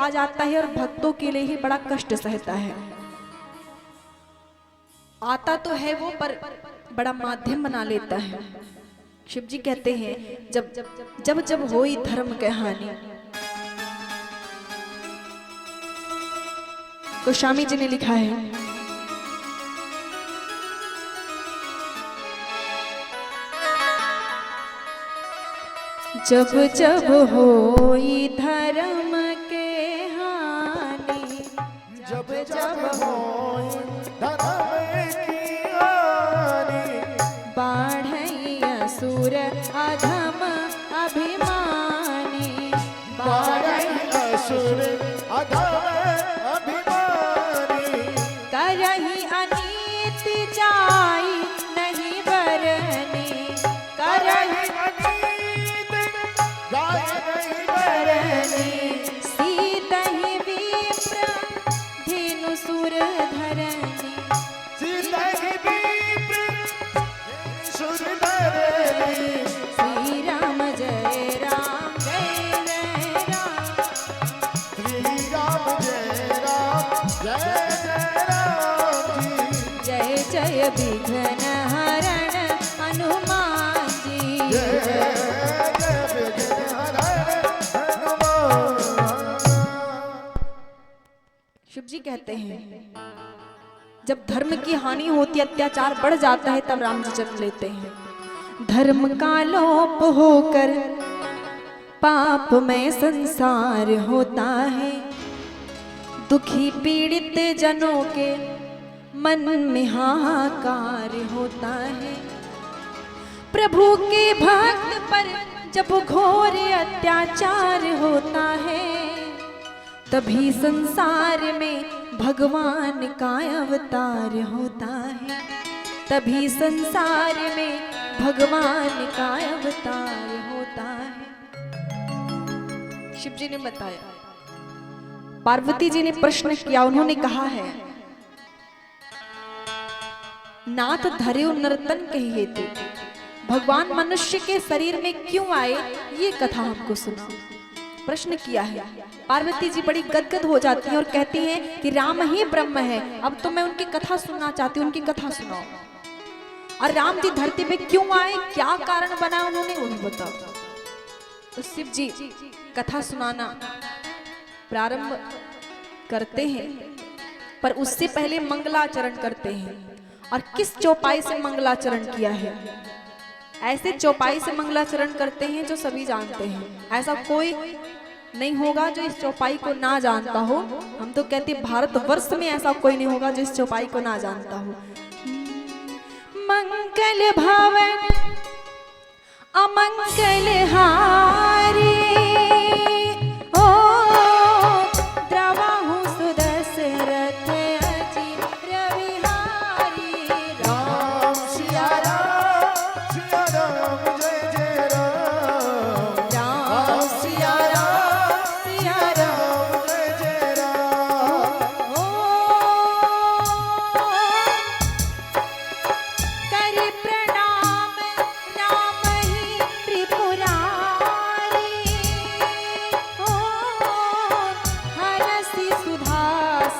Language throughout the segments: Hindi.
आ जाता है और भक्तों के लिए ही बड़ा कष्ट सहता है। आता तो है वो पर बड़ा माध्यम बना लेता है। शिव जी कहते हैं जब जब जब होई धर्म के हानि, गोस्वामी जी ने लिखा है, जब जब होई धर्म के हानि, जब जब होई धर्म की हानि, बाढ़ई असुर अधम अभिमानी, बाढ़ई असुर अधम अभिमानी, करही अनीति जाई नहीं बरनी, करही गाय नहीं बरनी, सीतहि विप्र धेनु सुर धरनी, सीतहि विप्र सुर धरनी, श्री राम जय राम जय जय राम, श्री राम जय राम जय जय राम जी, जय जय विघ्न हरण हनुमान जी, जय जय विघ्न हरण हनुमान। शिव जी कहते हैं जब धर्म की हानि होती, अत्याचार बढ़ जाता है, तब राम जी जन्म लेते हैं। धर्म का लोप होकर पाप में संसार होता है, दुखी पीड़ित जनों के मन में हाहाकार होता है। प्रभु के भक्त पर जब घोर अत्याचार होता है, तभी संसार में भगवान का अवतार होता है, तभी संसार में भगवान का अवतार होता है। शिव जी ने बताया, पार्वती जी ने प्रश्न किया, उन्होंने कहा है, नाथ धर्यो नर्तन कही हेतु, भगवान मनुष्य के शरीर में क्यों आए, ये कथा हमको सुनाओ। प्रश्न किया है। पार्वती जी बड़ी गदगद हो जाती हैं और कहती हैं कि राम ही ब्रह्म है, अब तो मैं उनकी कथा सुनना चाहती हूँ, उनकी कथा सुनाओ। और राम जी धरती पे क्यों आए, क्या कारण बना उन्होंने, उन्हें बताओ। तो शिव जी कथा सुनाना प्रारंभ करते हैं, पर उससे पहले मंगलाचरण करते हैं। और किस चौपाई से मंगलाचरण किया है? ऐसे चौपाई से मंगलाचरण करते हैं जो सभी जानते हैं। ऐसा कोई नहीं होगा जो इस चौपाई को ना जानता हो। हम तो कहते हैं भारतवर्ष में ऐसा कोई नहीं होगा जो इस चौपाई को ना जानता हो। मंगल भवन अमंगल हारी, ओ द्रवाहु सुदशरथ अजित विहारी। राम सिया राम जय जय राम, राम सिया राम जय जय राम। करि प्रणाम राम ही त्रिपुरारी, ओ हरसि सुधा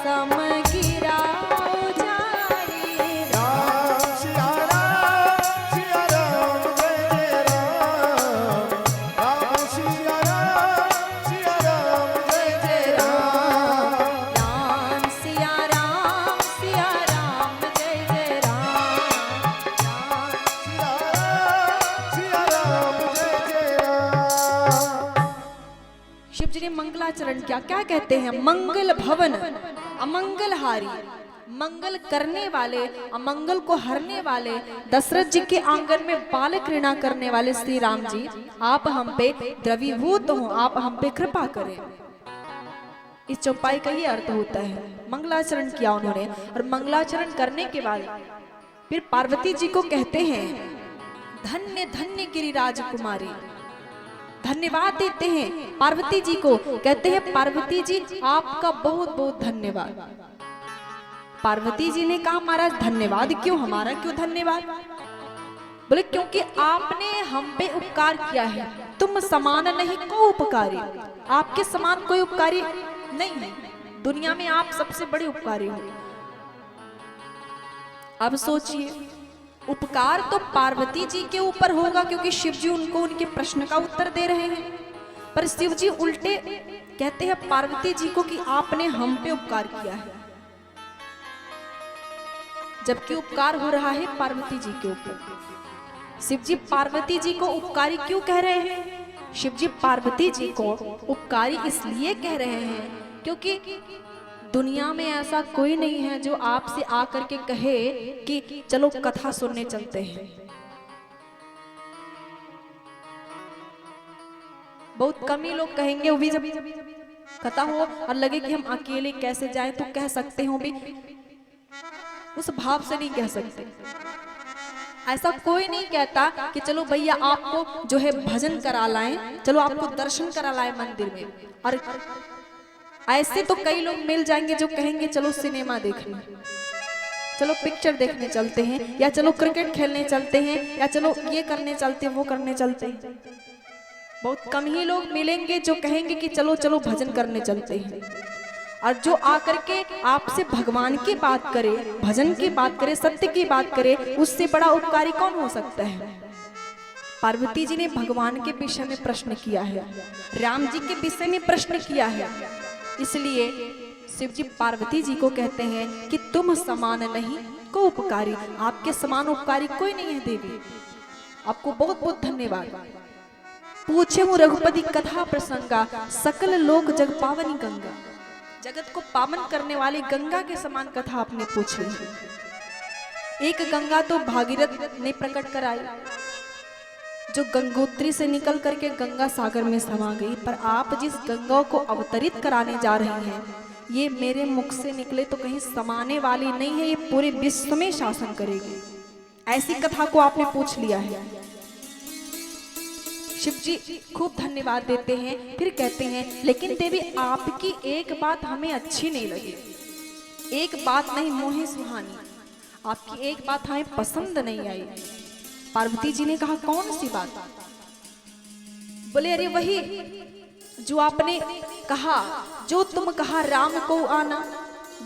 सम गिराओ जारी। राम सिया राम जय जय राम, राम सिया राम जय जय राम। राम सिया राम जय जय राम, सिया राम जय जय राम। शिव जी ने मंगलाचरण किया। क्या कहते हैं? मंगल भवन अमंगलहारी, मंगल करने वाले, अमंगल को हरने वाले, दशरथ जी के आंगन में बाल क्रीड़ा करने वाले श्री राम जी, आप हम पे द्रवीभूत हो, आप हम पे कृपा करें। इस चौपाई का ये अर्थ होता है। मंगलाचरण किया उन्होंने, और मंगलाचरण करने के बाद फिर पार्वती जी को कहते हैं, धन्य धन्य गिरिराज कुमारी। धन्यवाद देते हैं पार्वती जी को, कहते हैं पार्वती जी आपका बहुत बहुत धन्यवाद। पार्वती जी ने कहा महाराज धन्यवाद क्यों, हमारा क्यों धन्यवाद? बोले क्योंकि आपने हम पे उपकार किया है, तुम समान नहीं को उपकारी, आपके समान कोई उपकारी नहीं, दुनिया में आप सबसे बड़े उपकारी हो। अब सोचिए, उपकार तो पार्वती जी के ऊपर होगा क्योंकि शिव जी उनको उनके प्रश्न का उत्तर दे रहे हैं, पर शिव जी उल्टे कहते हैं पार्वती जी को कि आपने हम पे उपकार किया है, जबकि उपकार हो रहा है पार्वती जी के ऊपर। शिव जी पार्वती जी को उपकारी क्यों कह रहे हैं? शिव जी पार्वती जी को उपकारी इसलिए कह रहे हैं क्योंकि दुनिया में ऐसा कोई नहीं है जो आपसे आकर के कहे कि चलो कथा सुनने चलते हैं। बहुत कम ही लोग कहेंगे, वो भी जब कथा हो और लगे कि हम अकेले कैसे जाएं तो कह सकते हो, भी उस भाव से नहीं कह सकते। ऐसा कोई नहीं कहता कि चलो भैया आपको जो है भजन करा लाएं, चलो आपको दर्शन करा लाएं मंदिर में। और ऐसे तो कई लोग मिल जाएंगे जो कहेंगे चलो सिनेमा देखने, चलो पिक्चर देखने चलते हैं, या चलो क्रिकेट खेलने चलते हैं, या चलो ये करने चलते हैं, वो करने चलते हैं। बहुत कम ही लोग मिलेंगे जो कहेंगे कि चलो चलो भजन करने चलते हैं। और जो आकर के आपसे भगवान की बात करे, भजन की बात करे, सत्य की बात करे, उससे बड़ा उपकारी कौन हो सकता है? पार्वती जी ने भगवान के विषय में प्रश्न किया है, राम जी के विषय में प्रश्न किया है, इसलिए शिव जी पार्वती जी को कहते हैं कि तुम समान नहीं को उपकारी, आपके समान उपकारी कोई नहीं है देवी, आपको बहुत बहुत धन्यवाद। पूछे हूँ रघुपति कथा प्रसंगा, सकल लोक जग पावनी गंगा, जगत को पावन करने वाली गंगा के समान कथा आपने पूछी है। एक गंगा तो भागीरथ ने प्रकट कराई, जो गंगोत्री से निकल करके गंगा सागर में समा गई, पर आप जिस गंगा को अवतरित कराने जा रही हैं, ये मेरे मुख से निकले तो कहीं समाने वाली नहीं है, ये पूरे विश्व में शासन करेगी। ऐसी कथा को आपने पूछ लिया है। शिव जी खूब धन्यवाद देते हैं, फिर कहते हैं लेकिन देवी आपकी एक बात हमें अच्छी नहीं लगी, एक बात नहीं मोहे सुहानी, आपकी एक बात हमें पसंद नहीं आई। पार्वती जी ने कहा कौन सी बात? बोले अरे वही जो आपने कहा, जो तुम कहा राम को आना,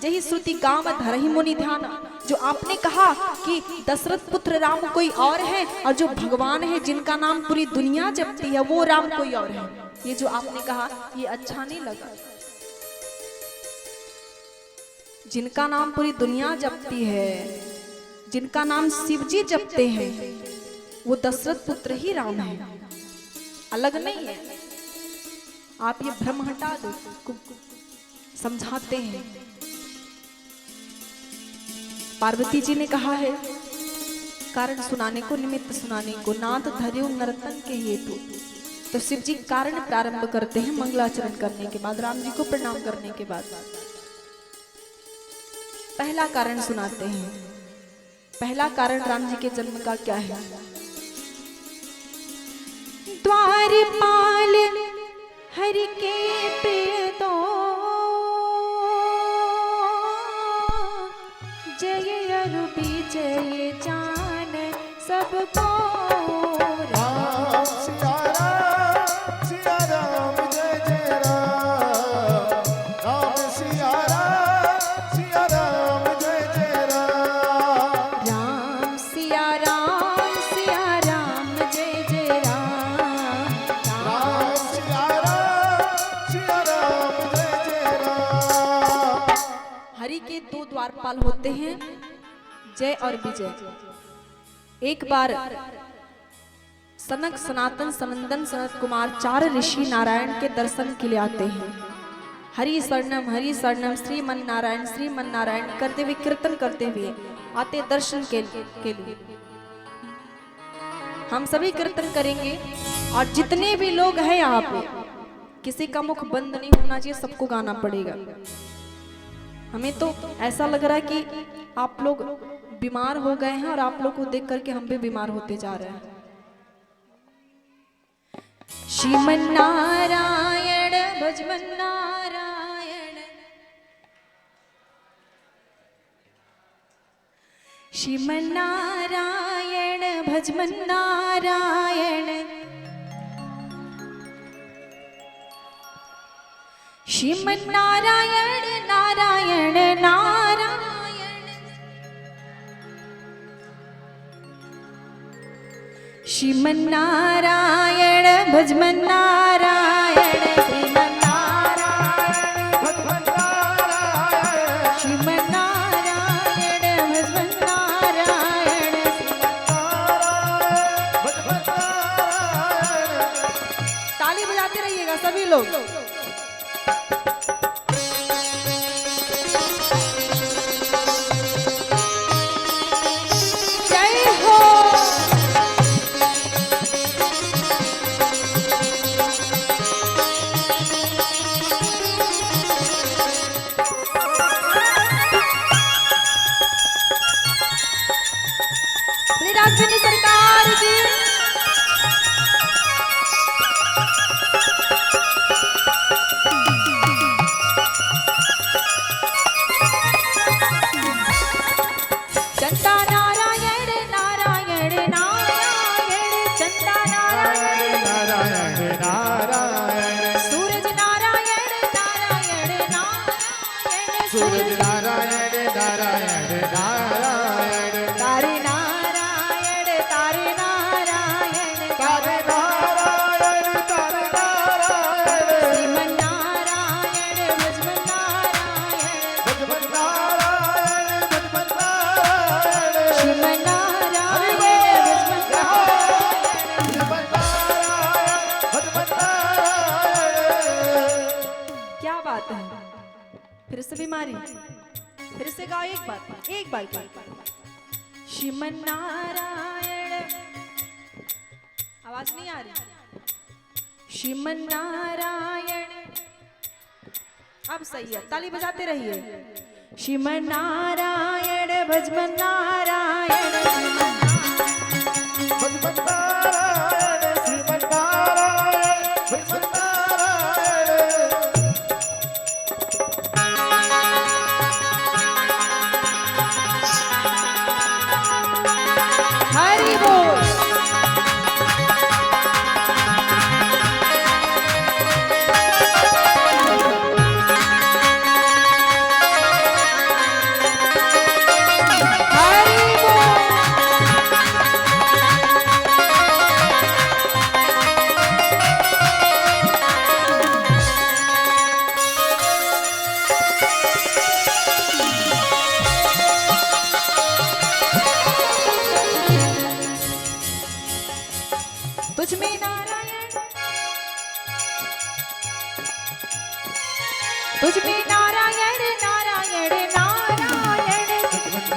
जही श्रुति गांव धरहि मुनि ध्याना, जो आपने कहा कि दशरथ पुत्र राम कोई और है, और जो भगवान है जिनका नाम पूरी दुनिया जपती है वो राम कोई और है, ये जो आपने कहा ये अच्छा नहीं लगा। जिनका नाम पूरी दुनिया जपती है, जिनका नाम शिव जी जपते हैं, वो दशरथ पुत्र ही राम है, अलग नहीं है। आप ये भ्रम हटा दो, समझाते हैं। पार्वती जी ने कहा है कारण सुनाने को, निमित्त सुनाने को, नाथ धर्यो नर्तन के हेतु। तो शिव जी कारण प्रारंभ करते हैं मंगलाचरण करने के बाद, राम जी को प्रणाम करने के बाद। पहला कारण सुनाते हैं। पहला कारण राम जी के जन्म का क्या है? द्वारपाल हरि के प्रिय दो, जय अरु विजय जान सबको। राम सिया राम जय जय राम, राम सिया राम जय जय राम, राम सिया राम जय जय राम, राम सिया राम जय जय राम। हरि के दो द्वारपाल होते हैं, जय और विजय। एक बार सनक सनातन सनंदन सनत कुमार 4 ऋषि नारायण के दर्शन के लिए आते हैं। हरि शरणम श्रीमन नारायण करते हुए, कीर्तन करते हुए आते दर्शन के लिए। हम सभी कीर्तन करेंगे और जितने भी लोग हैं यहाँ पे, किसी का मुख बंद नहीं होना चाहिए, सबको गाना पड़ेगा। हमें तो ऐसा लग रहा है कि आप लोग बीमार हो गए हैं और आप लोग को देख करके हम भी बीमार होते जा रहे हैं। श्रीमन नारायण भजमन नारायण, श्रीमन नारायण भजमन नारायण, श्रीमन नारायण नारायण नारायण श्रीमन नारायण भजमन नारायण श्रीमन नारायण श्रीमन नारायण भजमन नारायण ताली बजाते रहिएगा सभी लोग। राजधानी सरकार की चंदा नारायण नारायण नारायण चंदा नारायण नारायण नारायण सूरज नारायण नारायण नारायण सूरज नारायण नारायण नारायण तारे नारायण तारे नारायण तारे नारायण तारे नारायण श्रीमन नारायण भजमन नारायण भजमन नारायण भजमन नारायण श्रीमन नारायण भजमन नारायण भजमन नारायण भजमन नारायण। क्या बात है। फिर से बीमारी फिर से गाओ एक बार श्रीमन नारायण आवाज नहीं आ रही। श्रीमन नारायण अब सही है ताली बजाते रहिए। श्रीमन नारायण भजमन नारायण भजमन नारायण श्रीमन नारायण भजमन नारायण। हरि बोल। हरि बोल। तुझ में नारायण तुझ में नारायण नारायण नारायण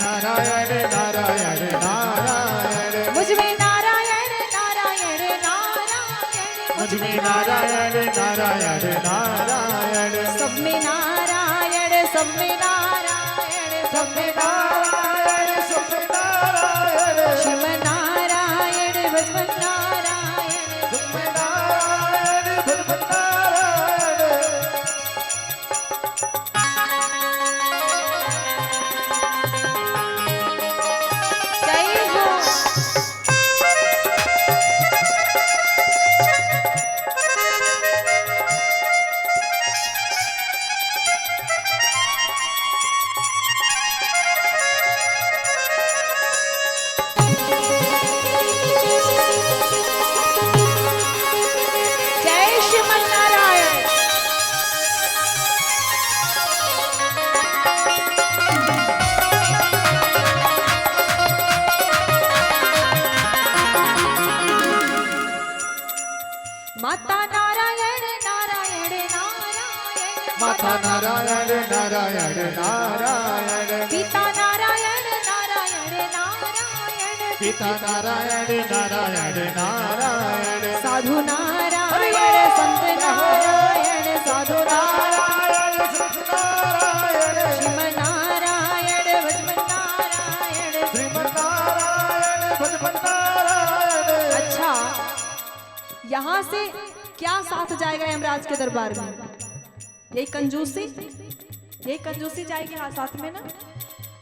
नारायण नारायण नारायण मुझ में नारायण नारायण नारायण मुझ में नारायण नारायण नारायण सब में नारायण सब में नारायण सब में नारायण सब नारायण श्रीमन नारायण भजमन नारायण सब नारायण भजमन नारायण। जय हो। जय श्रीमन नारायण। माता नारायण नारायण नारायण माता नारायण नारायण नारायण पिता नारायण नारायण नारायण पिता नारायण नारायण नारायण साधु नारायण संत नारायण साधु नारायण नारायण संत नारायण श्रीमन नारायण भजमन नारायण श्रीमन नारायण भजमन नारायण। अच्छा यहाँ से क्या साथ जाएगा यमराज के दरबार में? यही कंजूसी जाएगी हाँ साथ में ना।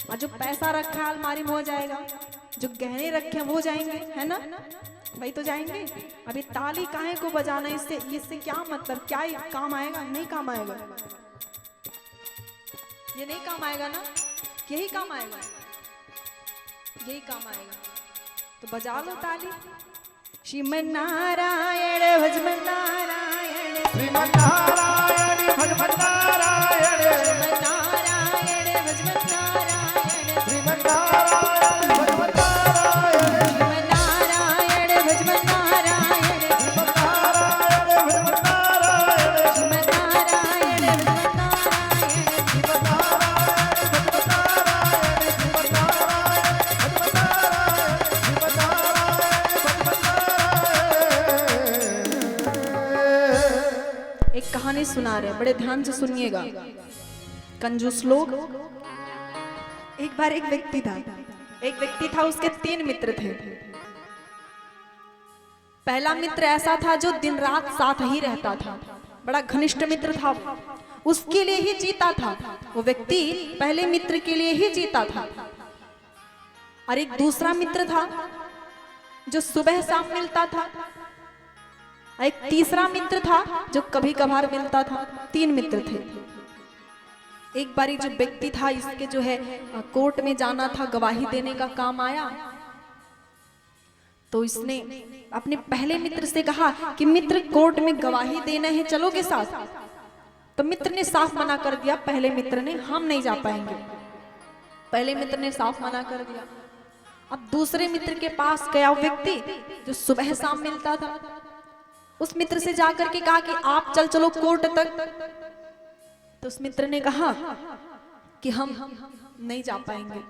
और जो पैसा रखा है अलमारी में हो जाएगा, जो गहने रखे हैं वो जाएंगे, है ना, वही तो जाएंगे। अभी ताली काहे को बजाना, इससे क्या मतलब, क्या काम आएगा? नहीं काम आएगा। ये नहीं काम आएगा ना, यही काम आएगा, यही काम आएगा। तो बजा लो ताली। श्रीमन नारायण भजमन नारायण, श्रीमन नारायण भजमन नारायण, श्रीमन नारायण भजमन नारायण, श्रीमन नारायण भजमन नारायण, श्रीमन नारायण भजमन नारायण, श्रीमन नारायण भजमन नारायण, श्रीमन नारायण भजमन नारायण, श्रीमन नारायण भजमन नारायण, श्रीमन नारायण भजमन नारायण। एक कहानी सुना रहे, बड़े ध्यान से सुनिएगा। कंजूस लोग। एक बार एक व्यक्ति था, उसके 3 मित्र थे। पहला मित्र ऐसा था जो दिन रात साथ ही रहता था, बड़ा घनिष्ठ मित्र था, उसके लिए ही जीता था वो व्यक्ति, पहले मित्र के लिए ही जीता था। और एक दूसरा मित्र था जो सुबह शाम मिलता था, एक तीसरा मित्र था जो कभी कभार मिलता था। 3 मित्र थे। एक बारी जो व्यक्ति था, इसके जो है कोर्ट में जाना था, गवाही देने का काम आया। तो इसने अपने पहले मित्र से कहा कि मित्र कोर्ट में गवाही देना है, चलोगे साथ? तो मित्र ने साफ मना कर दिया, पहले मित्र ने, हम नहीं जा पाएंगे। पहले मित्र ने साफ मना कर दिया। अब दूसरे मित्र के पास गया वो व्यक्ति जो सुबह शाम मिलता था, उस मित्र से जाकर के कहा कि आप चलो कोर्ट तक। तो उस मित्र ने कहा कि हम नहीं जा पाएंगे,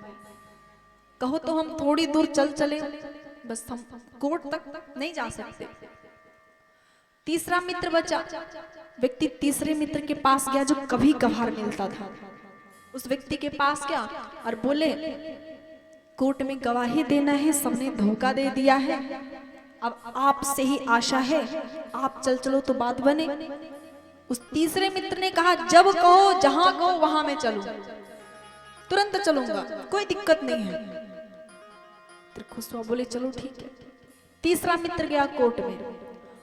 कहो तो हम थोड़ी दूर चले, बस हम कोर्ट तक नहीं जा सकते। तीसरा मित्र बचा, व्यक्ति तीसरे मित्र के पास गया जो कभी कभार मिलता था। उस व्यक्ति के पास गया और बोले कोर्ट में गवाही देना है, सबने धोखा दे दिया है, अब आपसे ही आशा है, आप चलो तो बात बने। उस तीसरे मित्र ने कहा जब कहो, जहां कहो वहां मैं चलूं, तुरंत चलूंगा, कोई दिक्कत नहीं है। खुशवा बोले चलो ठीक है। तीसरा मित्र गया कोर्ट में,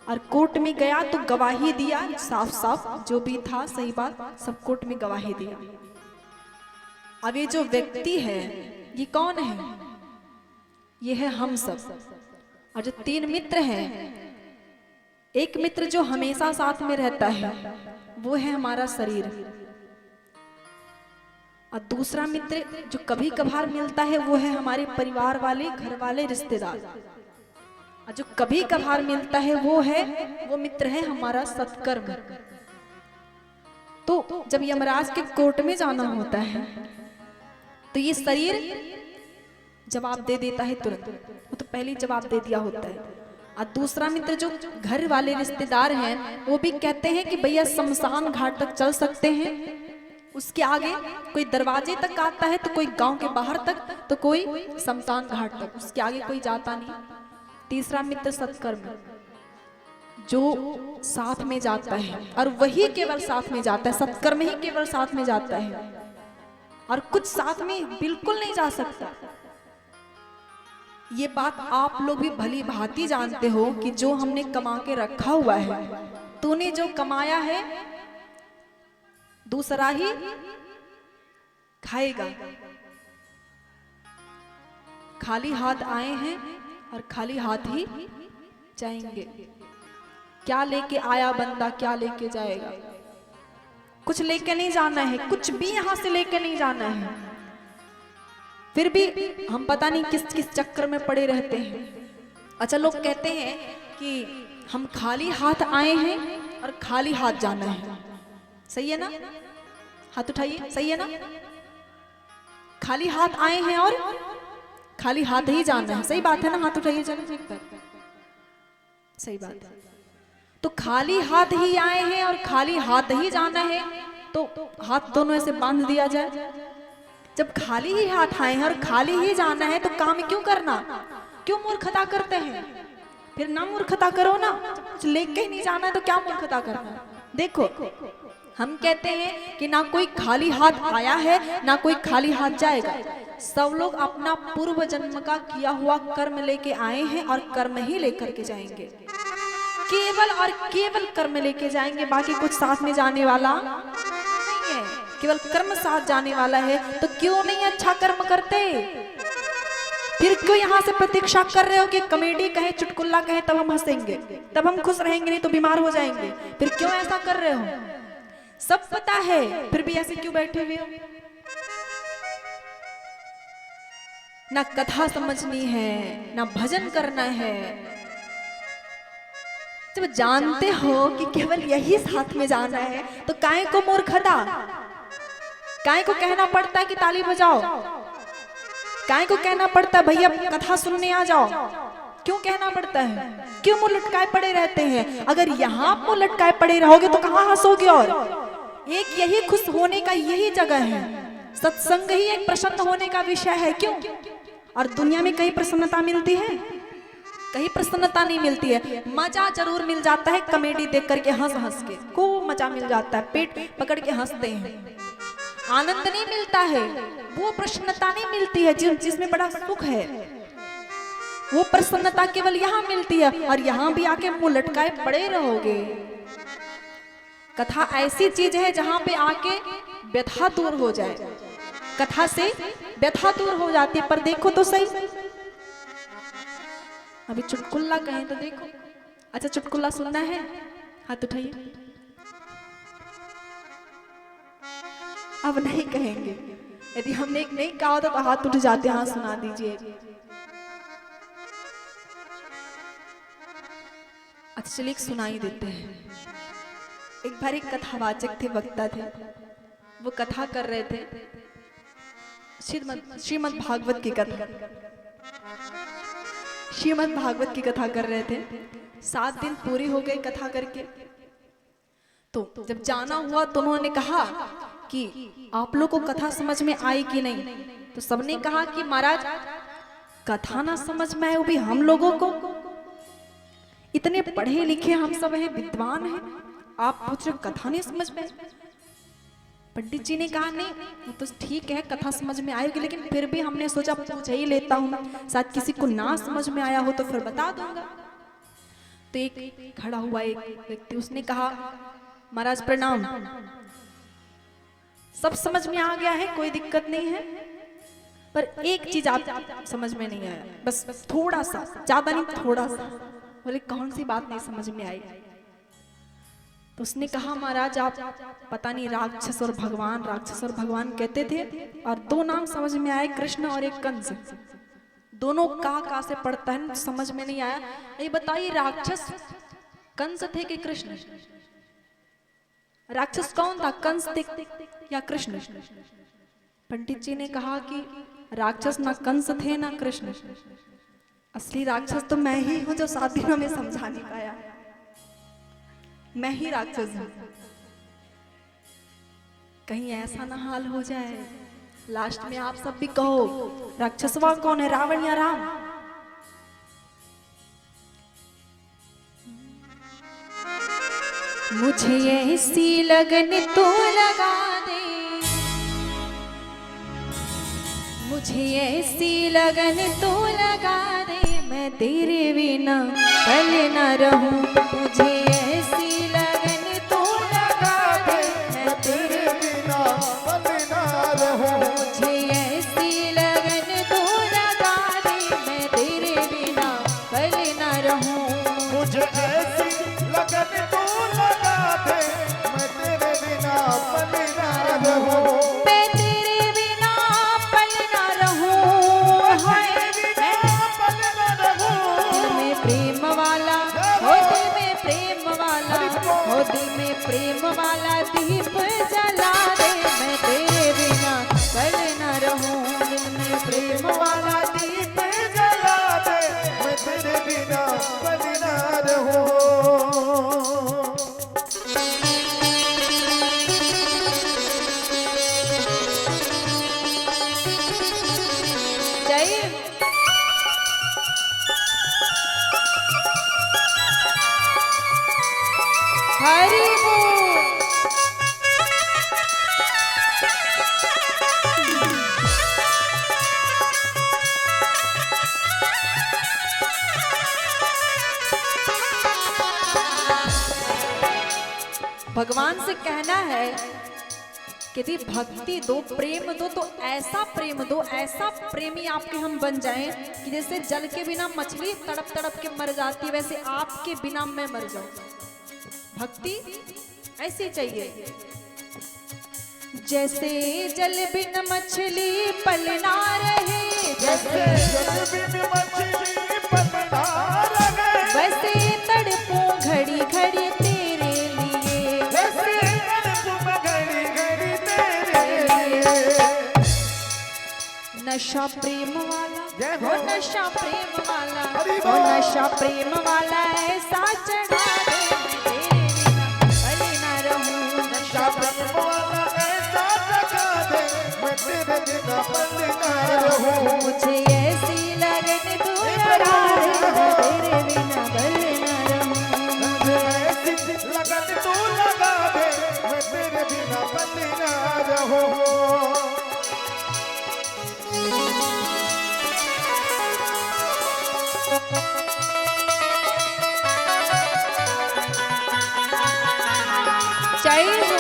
और कोर्ट में गया तो गवाही दिया, साफ साफ जो भी था सही बात, सब कोर्ट में गवाही दिया। अब ये जो व्यक्ति है ये कौन है? ये है हम सब। और जो 3 मित्र हैं, एक मित्र जो हमेशा साथ में रहता है वो है हमारा शरीर, और दूसरा मित्र जो कभी कभार मिलता है वो है हमारे परिवार वाले, घर वाले, रिश्तेदार। और जो कभी कभार मिलता है वो मित्र है हमारा सत्कर्म। तो जब यमराज के कोर्ट में जाना होता है तो ये शरीर जवाब दे देता है तुरंत, वो तो पहले ही जवाब दे दिया होता है। और दूसरा मित्र जो घर वाले रिश्तेदार हैं वो भी कहते हैं कि भैया शमशान घाट तक चल सकते हैं, उसके आगे कोई दरवाजे तक आता है, तो कोई गांव के बाहर तक, तो कोई शमशान घाट तक, उसके आगे कोई जाता नहीं। तीसरा मित्र सत्कर्म जो साथ में जाता है, और वही केवल साथ में जाता है, सत्कर्म ही केवल साथ में जाता है, और कुछ साथ में बिल्कुल नहीं जा सकता। ये बात आप लोग भी भली भांति जानते हो कि जो हमने कमा के रखा हुआ है, तूने जो कमाया है दूसरा ही खाएगा। खाली हाथ आए हैं और खाली हाथ ही जाएंगे। क्या लेके आया बंदा, क्या लेके जाएगा? कुछ लेके नहीं जाना है, कुछ भी यहां से लेके नहीं जाना है। फिर भी हम पता नहीं किस किस चक्कर में पड़े रहते हैं। अच्छा, लोग कहते हैं कि हम खाली हाथ आए हैं और खाली हाथ जाना है। सही है ना? हाथ उठाइए, सही है ना? खाली हाथ आए हैं और खाली हाथ ही जाना है, सही बात है ना? हाथ उठाइए, चलो सही बात है। तो खाली हाथ ही आए हैं और खाली हाथ ही जाना है, तो हाथ दोनों ऐसे बांध दिया जाए। जब खाली ही हाथ आए हैं और खाली ही जाना है तो काम क्यों करना? क्यों मूर्खता करते हैं? फिर ना मूर्खता करो ना, कुछ लेके ही नहीं जाना है तो क्या मूर्खता करना? देखो, हम कहते हैं कि ना कोई खाली हाथ आया है ना कोई खाली हाथ जाएगा। सब लोग अपना पूर्व जन्म का किया हुआ कर्म लेके आए हैं और कर्म ही लेकर के जाएंगे। केवल और केवल कर्म लेके जाएंगे, बाकी कुछ साथ में जाने वाला नहीं है। केवल कर्म साथ जाने वाला है, तो क्यों नहीं अच्छा कर्म करते? फिर क्यों यहाँ से प्रतीक्षा कर रहे हो कि कॉमेडी कहे, चुटकुल्ला कहे, तब हम हंसेंगे, तब हम खुश रहेंगे, नहीं तो बीमार हो जाएंगे? फिर क्यों ऐसा कर रहे हो? सब पता है, फिर भी ऐसे क्यों बैठे हुए हो? ना कथा समझनी है, ना भजन करना है। जब जानते हो कि केवल यही साथ में जाना है, तो काहे को मूर्खता, काहे को कहना पड़ता है कि ताली बजाओ, काहे को कहना पड़ता है भैया कथा सुनने आ जाओ? क्यों कहना पड़ता है? क्यों मुंह लटकाए पड़े रहते हैं? अगर यहाँ मुंह लटकाए पड़े रहोगे तो कहाँ हंसोगे? और एक यही खुश होने का यही जगह है, सत्संग ही एक प्रसन्न होने का विषय है। क्यों? और दुनिया में कहीं प्रसन्नता मिलती है? कहीं प्रसन्नता नहीं मिलती है। मजा जरूर मिल जाता है कॉमेडी देख करके, हंस हंस के खूब मजा मिल जाता है, पेट पकड़ के हंसते हैं, आनंद नहीं मिलता है, वो प्रसन्नता नहीं मिलती है जिसमें बड़ा सुख है। वो प्रसन्नता केवल यहाँ मिलती है, और यहाँ भी आके मुंह लटकाए पड़े रहोगे। कथा ऐसी चीज है जहां पे आके व्यथा दूर हो जाए, कथा से व्यथा दूर हो जाती है। पर देखो तो सही, अभी चुटकुल्ला कहें तो देखो। अच्छा चुटकुल्ला सुनना है? हाथ उठाइए। अब नहीं कहेंगे, यदि हमने एक नहीं कहा होता तो हाथ उठ जाते। हाँ सुना दीजिए। अच्छा चलिए एक सुनाई देते हैं। एक बार एक कथावाचक थे, वक्ता थे, वो कथा कर रहे थे श्रीमद् भागवत की कथा, श्रीमद् भागवत की कथा कर रहे थे। 7 दिन पूरी हो गए कथा करके, तो जब जाना हुआ तो उन्होंने कहा कि आप लोग को कथा समझ में आई कि नहीं? तो सबने कहा कि महाराज कथा ना समझ में आए, वो भी हम लोगों को, इतने पढ़े लिखे हम सब हैं, विद्वान हैं, आप पूछ रहे कथा नहीं समझ में? पंडित जी ने कहा नहीं तो ठीक है कथा समझ में आएगी, लेकिन फिर भी हमने सोचा पूछ ही लेता हूँ, शायद किसी को ना समझ में आया हो तो फिर बता दूंगा। तो एक खड़ा हुआ एक व्यक्ति, उसने कहा महाराज प्रणाम, सब समझ में आ गया है, कोई दिक्कत नहीं है, पर एक चीज आप समझ में नहीं आया, बस थोड़ा सा, ज्यादा नहीं थोड़ा सा। बोले कौन सी बात नहीं समझ में आई? तो उसने कहा महाराज आप पता नहीं राक्षस और भगवान, राक्षस और भगवान कहते थे, और 2 नाम समझ में आए, कृष्ण और एक कंस। दोनों का से पढ़ता है, समझ में नहीं आया। ये बताइए राक्षस कंस थे कि कृष्ण? राक्षस कौन था, कंस थे या कृष्ण? पंडित जी ने कहा कि राक्षस ना कंस थे ना कृष्ण, असली राक्षस तो मैं ही हूं जो 7 दिनों में समझा नहीं पाया, मैं ही राक्षस हूं। कहीं ऐसा ना हाल हो जाए लास्ट में आप सब भी कहो राक्षसवा कौन है, रावण या राम? मुझे ऐसी लगन तो लगा दे, मुझे ऐसी लगन तो लगा दे, मैं तेरे बिना पल न रहूं। मुझे ऐसी लगन तो लगा दे, मैं तेरे बिना पल ना रहूं। मुझे ऐसी लगन तो लगा दे, मैं तेरे बिना पल न रहूं। मुझे ऐसी लगन तो लगा दे, मैं तेरे बिना पल ना रहूं। मैं तेरे बिना पल न रहूं। हाय पल ना रहूं। दिल में प्रेम वाला हो, दिल में प्रेम वाला हो, दिल में प्रेम वाला दीप जला दे, मैं तेरे बिना पल न रहूं। दिल में प्रेम वाला दीप जला दे, मैं तेरे बिना पल ना रहूं। जय हरि बोल। भगवान से कहना है यदि भक्ति दो, प्रेम दो, तो ऐसा प्रेम दो, ऐसा प्रेमी आपके हम बन जाएं कि जैसे जल के बिना मछली तड़प तड़प के मर जाती है, वैसे आपके बिना मैं मर जाऊं। भक्ति ऐसी चाहिए। जैसे जल बिन मछली पल ना रहे, जैसे जल बिन मछली पल ना रहे, वैसे तड़पूं घड़ी घड़ी तेरे लिए, वैसे तड़पूं घड़ी घड़ी तेरे लिए। नशा प्रेम वाला, जय हो। वो नशा प्रेम वाला, हरि वो बोल। नशा प्रेम वाला ऐसा चढ़ा दे मैं तेरे बिना भले ना रहूं। नशा प्रेम वाला ऐसा जगा दे, मैं तेरे बिना पल ना रहूं। मुझे ऐसी लगन तू लगा दे मैं तेरे बिना भले ना रहूं। मुझे ऐसी लगन तू लगा दे, मैं तेरे बिना पल ना रहूं। जय हो।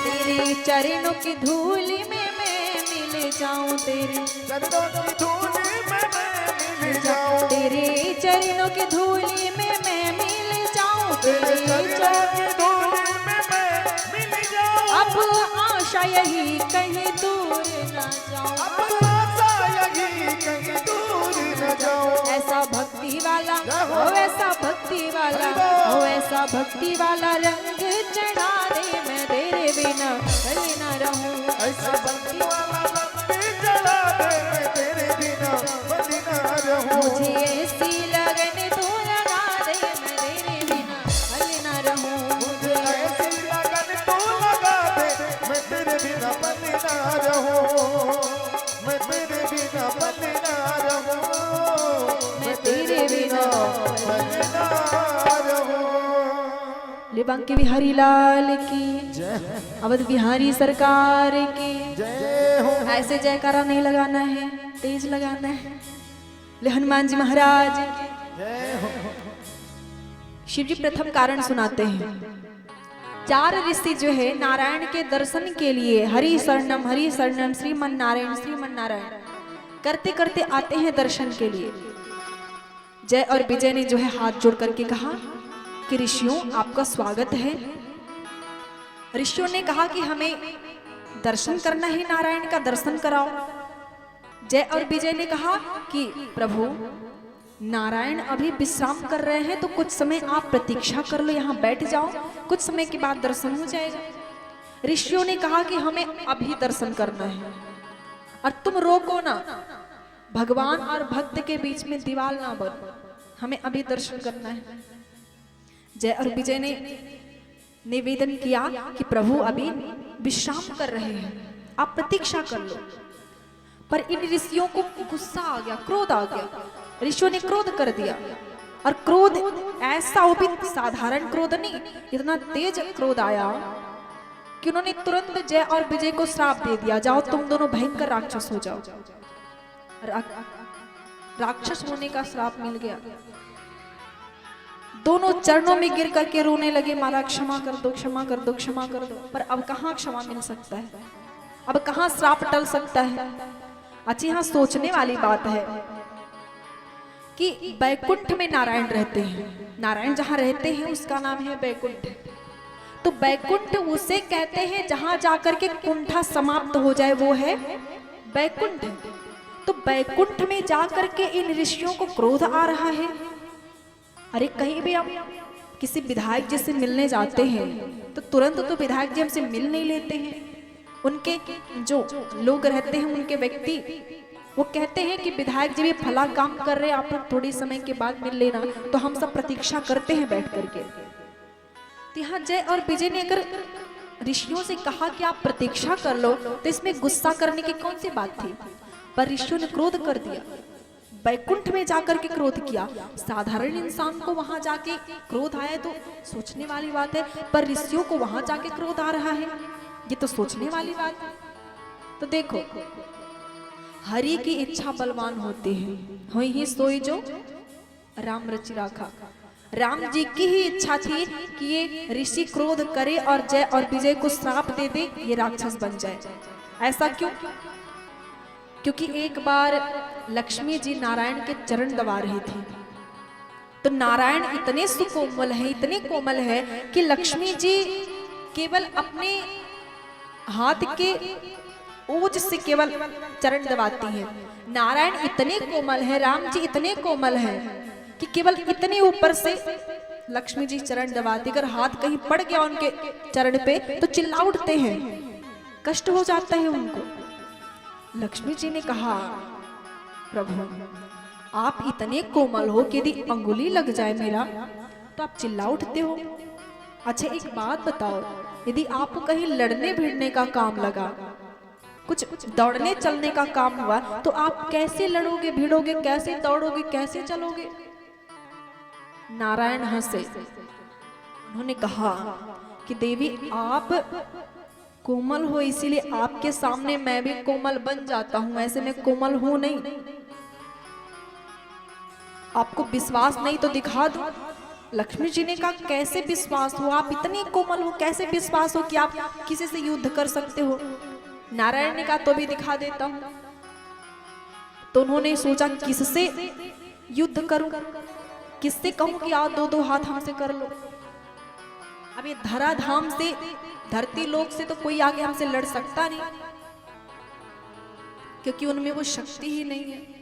तेरे चरणों की धूल में मैं मिल जाऊं, तेरे चरणों की धूल में मैं मिल जाऊं, तेरे चरणों की धूल में मैं मिल जाऊं, तेरे तेरे चरणों की धूल में मैं मिल जाऊं। अब आशा यही कहीं दूर न जाऊं। अब आशा यही कहीं दूर न जाऊं। ऐसा भक्ति वाला, ओ ऐसा भक्ति वाला, ओ ऐसा भक्ति वाला रंग चढ़ा दे मैं तेरे बिना भले ना रहूं। ऐसा भक्ति वाला रंग चढ़ा दे, मैं तेरे बिना पल ना रहूं। मुझे ऐसी लगन तू लगा दे मैं तेरे बिना भले ना रहूं। मुझे ऐसी लगन तू लगा दे, मैं तेरे बिना पल ना रहूं। मैं तेरे बिना पल ना रहूं। मैं तेरे बिना पल ना रहूं। लिबांके बिहारी लाल की, अवध बिहारी सरकार की जय हो। ऐसे जयकारा नहीं लगाना है, तेज लगाना है। ले हनुमान जी महाराज की। जय हो। शिव जी प्रथम कारण सुनाते हैं। 4 ऋषि जो है नारायण के दर्शन के लिए हरि शरणम श्रीमन नारायण करते करते आते हैं दर्शन के लिए। जय और विजय ने जो है हाथ जोड़ करके कहा कि ऋषियों आपका स्वागत है। ऋषियों ने कहा कि हमें दर्शन करना है, नारायण का दर्शन कराओ। जय और विजय ने कहा कि प्रभु नारायण अभी विश्राम कर रहे हैं, तो कुछ समय आप प्रतीक्षा कर लो, यहाँ बैठ जाओ, कुछ समय के बाद दर्शन हो जाएगा। ऋषियों ने कहा कि हमें अभी दर्शन करना है और तुम रोको ना, भगवान और भक्त के बीच में दीवार ना बनो, हमें अभी दर्शन करना है। जय और विजय ने निवेदन किया कि प्रभु अभी विश्राम कर रहे हैं, आप प्रतीक्षा कर लो। पर इन ऋषियों को गुस्सा आ गया, क्रोध आ गया। ऋषियों ने क्रोध कर दिया और क्रोध ऐसा, वो भी साधारण क्रोध नहीं, इतना तेज क्रोध आया कि उन्होंने तुरंत जय और विजय को श्राप दे दिया, जाओ तुम दोनों भयंकर राक्षस हो जाओ। राक्षस होने का श्राप मिल गया। दोनों चरणों में गिर करके रोने लगे, मारा क्षमा कर दो, क्षमा कर दो, क्षमा कर दो। पर अब कहाँ क्षमा मिल सकता है, अब कहाँ श्राप टल सकता है। अच्छा, यहाँ सोचने वाली बात है कि बैकुंठ में नारायण रहते हैं, नारायण जहाँ रहते हैं उसका नाम है बैकुंठ। तो बैकुंठ उसे कहते हैं जहां जाकर के कुंठा समाप्त हो जाए, वो है बैकुंठ। तो बैकुंठ में जाकर के इन ऋषियों को क्रोध आ रहा है। अरे कहीं भी हम किसी विधायक जी से मिलने जाते हैं तो तुरंत तो विधायक जी हमसे मिल नहीं लेते हैं। उनके जो लोग रहते हैं, उनके व्यक्ति, वो कहते हैं कि विधायक जी भी फला काम कर रहे हैं, आप लोग थोड़ी समय के बाद मिल लेना। तो हम सब प्रतीक्षा करते हैं बैठ करके। तो यहाँ जय और विजय ने अगर ऋषियों से कहा कि आप प्रतीक्षा कर लो, तो इसमें गुस्सा करने की कौन सी बात थी। पर ऋषियों ने क्रोध कर दिया, बैकुंठ में जाकर के क्रोध किया। साधारण इंसान को वहां जाके क्रोध आया तो सोचने वाली बात है, पर ऋषियों को वहां जाके क्रोध आ रहा है, ये तो सोचने वाली बात है। तो देखो, हरि की इच्छा बलवान होती है, हुई ही सोई जो राम रचि राखा। राम जी की ही इच्छा थी कि ये ऋषि क्रोध करे और जय और विजय को श्राप दे दे, ये राक्षस बन जाए। ऐसा क्यों? क्योंकि एक बार लक्ष्मी जी नारायण के चरण दबा रही थी, तो नारायण इतने सुकोमल है, इतने कोमल है कि लक्ष्मी जी केवल अपने हाथ के ओज से केवल चरण दबाती हैं। नारायण इतने कोमल है, राम जी इतने कोमल है कि केवल इतने ऊपर से लक्ष्मी जी चरण दबाती, अगर हाथ कहीं पड़ गया उनके चरण पे तो चिल्ला उठते हैं, कष्ट हो जाता है उनको। लक्ष्मी जी ने कहा, प्रभु आप इतने कोमल हो कि यदि अंगुली लग जाए मेरा तो आप चिल्ला उठते हो। अच्छा एक बात बताओ, यदि आपको कहीं लड़ने भिड़ने का काम लगा, कुछ दौड़ने चलने का काम हुआ, तो आप कैसे लड़ोगे, भिड़ोगे, कैसे दौड़ोगे, कैसे चलोगे? नारायण हंसे, उन्होंने कहा कि देवी आप कोमल हो, इसीलिए आपके सामने मैं भी कोमल बन जाता हूं, ऐसे मैं कोमल हूं नहीं। आपको विश्वास नहीं तो दिखा दो। लक्ष्मी जी ने कहा, कैसे विश्वास हो, आप इतनी कोमल हो, कैसे विश्वास हो कि आप किसी से युद्ध कर सकते हो? नारायण ने कहा, तो भी दिखा देता हूं। तो उन्होंने सोचा किससे युद्ध करूं, किससे कहूं कि आओ दो दो हाथ हमसे कर लो। अब ये धराधाम से, धरती लोक से तो कोई आगे हमसे लड़ सकता नहीं, क्योंकि उनमें वो शक्ति ही नहीं है।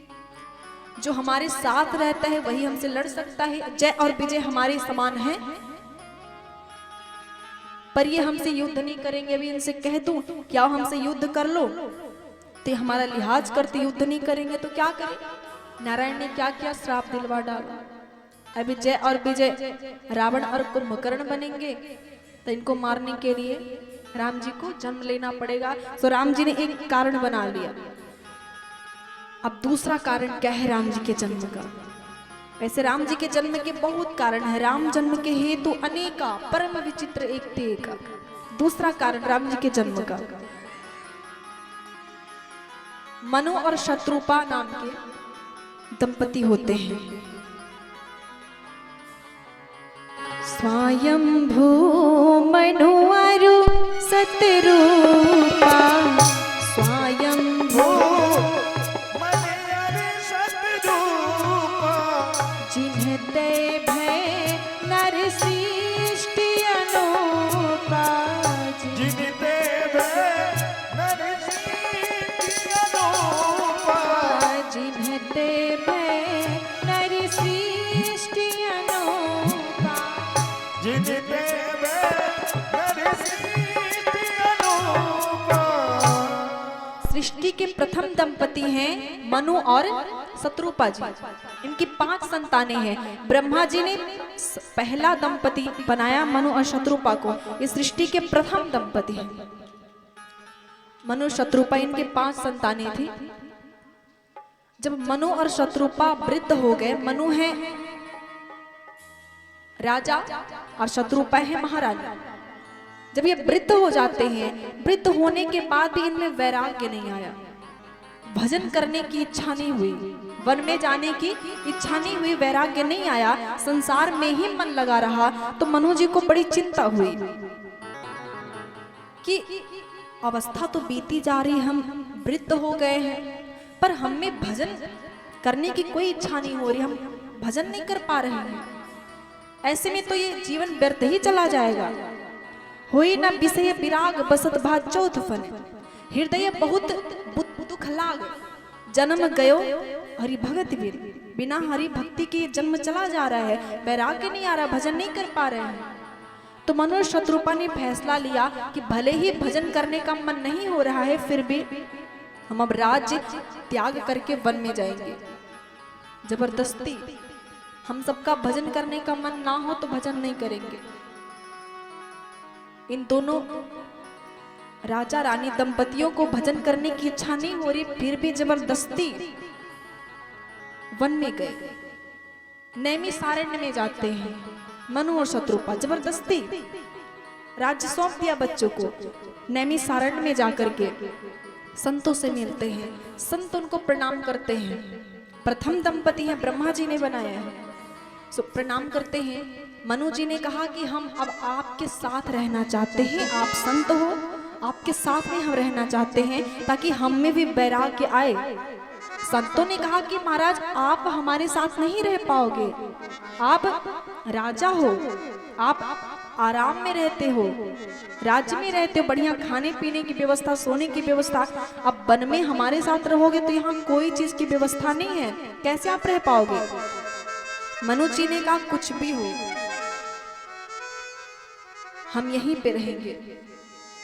जो हमारे साथ रहता है वही हमसे लड़ सकता है, जय और विजय हमारे समान है। पर ये हमसे युद्ध नहीं करेंगे। अभी इनसे कह दूं क्या हमसे युद्ध कर लो, तो हमारा लिहाज करते युद्ध नहीं करेंगे तो क्या करें? नारायण ने क्या किया, श्राप दिलवा डाला। अभी जय और विजय रावण और कुंभकर्ण बनेंगे, तो इनको मारने के लिए राम जी को जन्म लेना पड़ेगा। तो राम जी ने एक कारण बना लिया। अब दूसरा कारण क्या है राम जी के जन्म का? वैसे राम जी के जन्म के बहुत कारण है, राम जन्म के हेतु अनेका, परम विचित्र एक ते एक। दूसरा कारण राम जी के जन्म का, मनु और शत्रुपा नाम के दंपति होते हैं। स्वयंभू मनु और शत्रुपा, स्वयंभू जिन्हते भय नर सृष्टि अनूपा, जिनते भय नर सृष्टि अनूपा, जिन्हते भय नर सृष्टि अनूपा, जिनते भय नर सृष्टि अनूपा। सृष्टि के प्रथम दंपति हैं मनु और शत्रुपा जी। इनकी 5 संतानें हैं। ब्रह्मा जी ने पहला दंपति बनाया मनु और शत्रुपा को। ये सृष्टि के प्रथम दंपति हैं मनु शत्रुपा। इनके 5 संतानें थी। जब मनु और शत्रुपा वृद्ध हो गए, मनु है राजा और शत्रुपा है महारानी। जब ये वृद्ध हो जाते हैं, वृद्ध होने के बाद भी इनमें वैराग्य नहीं आया, भजन करने की इच्छा नहीं हुई, वन में जाने की इच्छा नहीं हुई, वैराग्य नहीं आया, संसार में ही मन लगा रहा। तो मनु जी को बड़ी चिंता हुई कि अवस्था तो बीती जा रही, हम वृद्ध हो गए हैं, पर हमें भजन करने की कोई इच्छा नहीं हो रही, हम भजन नहीं कर पा रहे हैं। ऐसे में तो ये जीवन व्यर्थ ही चला जाएगा। होई न विषय विराग बसत भा चौथ फन, हृदय बहुत दुख लाग, जन्म गयो हरि भगत वीर। बिना हरि भक्ति के जन्म चला जा रहा है, वैराग्य नहीं आ रहा, भजन नहीं कर पा रहे हैं। तो मनु शत्रुपा ने फैसला लिया कि भले ही भजन करने का मन नहीं हो रहा है, फिर भी हम अब राज्य त्याग करके वन में जाएंगे। जबरदस्ती हम सबका भजन करने का मन ना हो तो भजन नहीं करेंगे। इन दोनों राजा रानी दंपतियों को भजन करने की इच्छा नहीं हो रही, फिर भी जबरदस्ती वन में गए। नैमिषारण्य में जाते हैं मनु और शत्रुपा, जबरदस्ती राज्य सौंप दिया बच्चों को। नैमिषारण्य में जाकर के संतों से मिलते हैं, संत उनको प्रणाम करते हैं। प्रथम दंपति हैं, ब्रह्मा जी ने बनाया है, सो प्रणाम करते हैं। मनु जी ने कहा कि हम अब आपके साथ रहना चाहते हैं, आप संत हो, आपके साथ में हम रहना चाहते हैं ताकि हम में भी वैराग्य आए। संतों ने कहा कि महाराज आप हमारे साथ नहीं रह पाओगे, आप राजा हो, आप आराम में रहते हो, राज्य में रहते हो, बढ़िया खाने पीने की व्यवस्था, सोने की व्यवस्था। अब वन में हमारे साथ रहोगे तो यहाँ कोई चीज की व्यवस्था नहीं है, कैसे आप रह पाओगे। मनु जी ने कहा कुछ भी हो हम यहीं पे रहेंगे,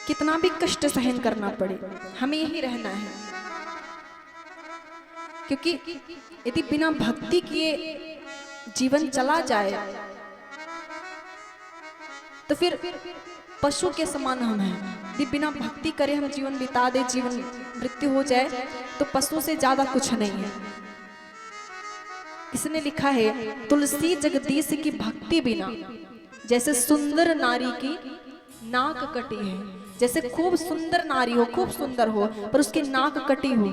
कितना भी कष्ट सहन करना पड़े हमें यहीं रहना है, क्योंकि यदि बिना भक्ति किए जीवन चला जाए तो फिर पशु के समान हम हैं। यदि बिना भक्ति करे हम जीवन बिता दे, जीवन मृत्यु हो जाए तो पशु से ज्यादा कुछ नहीं है। इसने लिखा है तुलसी जगदीश की भक्ति बिना जैसे सुंदर नारी की नाक कटी है। जैसे खूब सुंदर नारी हो, खूब सुंदर हो, पर उसकी नाक कटी हो,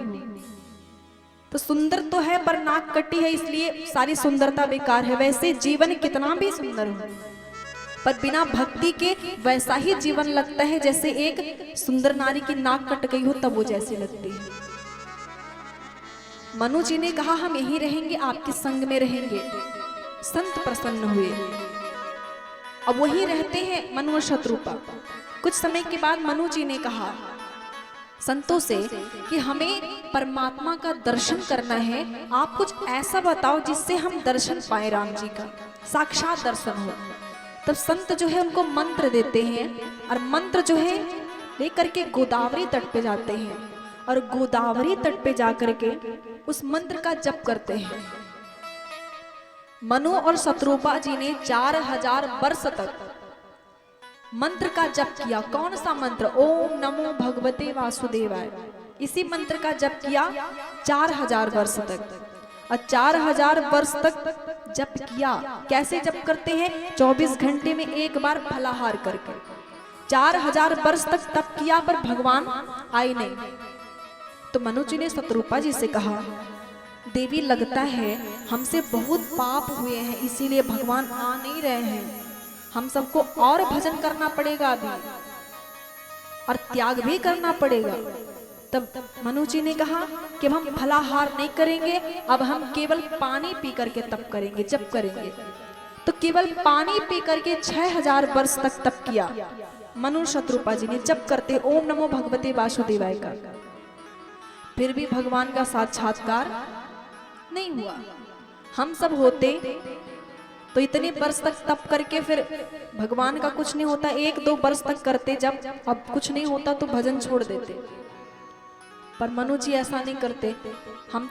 तो सुंदर तो है पर नाक कटी है इसलिए सारी सुंदरता बेकार है। वैसे जीवन कितना भी सुंदर हो पर बिना भक्ति के वैसा ही जीवन लगता है जैसे एक सुंदर नारी की नाक कट गई हो तब वो जैसी लगती है। मनु जी ने कहा हम यहीं रहेंगे, आपके संग में रहेंगे। संत प्रसन्न हुए, अब वही रहते हैं मनु और शत्रुपा। कुछ समय के बाद मनु जी ने कहा संतों से कि हमें परमात्मा का दर्शन करना है, आप कुछ ऐसा बताओ जिससे हम दर्शन पाए, राम जी का साक्षात दर्शन हो। तब संत जो है उनको मंत्र देते हैं और मंत्र जो है लेकर के गोदावरी तट पे जाते हैं और गोदावरी तट पे जाकर के उस मंत्र का जप करते हैं। मनु और शत्रुपा जी ने 4000 वर्ष तक मंत्र का जप किया। कौन सा मंत्र? ओम नमो भगवते वासुदेवाय। इसी मंत्र का जप किया 4000 वर्ष तक। और 4000 वर्ष तक जप किया। कैसे जप करते हैं? 24 घंटे में एक बार फलाहार करके। 4000 वर्ष तक तप किया पर भगवान आए नहीं। तो मनु जी ने शत्रुपा जी से कहा देवी लगता है हमसे बहुत पाप हुए हैं इसीलिए भगवान आ नहीं रहे हैं, हम सबको और भजन करना पड़ेगा अभी और त्याग भी करना पड़ेगा। तब मनु जी ने कहा कि हम फलाहार नहीं करेंगे, अब हम केवल पानी पी करके तप करेंगे, जप करेंगे। तो केवल पानी पी करके 6000 वर्ष तक तप किया मनु शत्रुपा जी ने जप करते ओम नमो भगवते वासुदेवाय का। फिर भी भगवान का साक्षात्कार नहीं हुआ। हम सब होते तो इतने वर्ष तक तप करके फिर भगवान का कुछ नहीं होता, 1-2 वर्ष तक करते, जब अब कुछ नहीं होता तो भजन छोड़ देते। पर मनु जी ऐसा नहीं करते।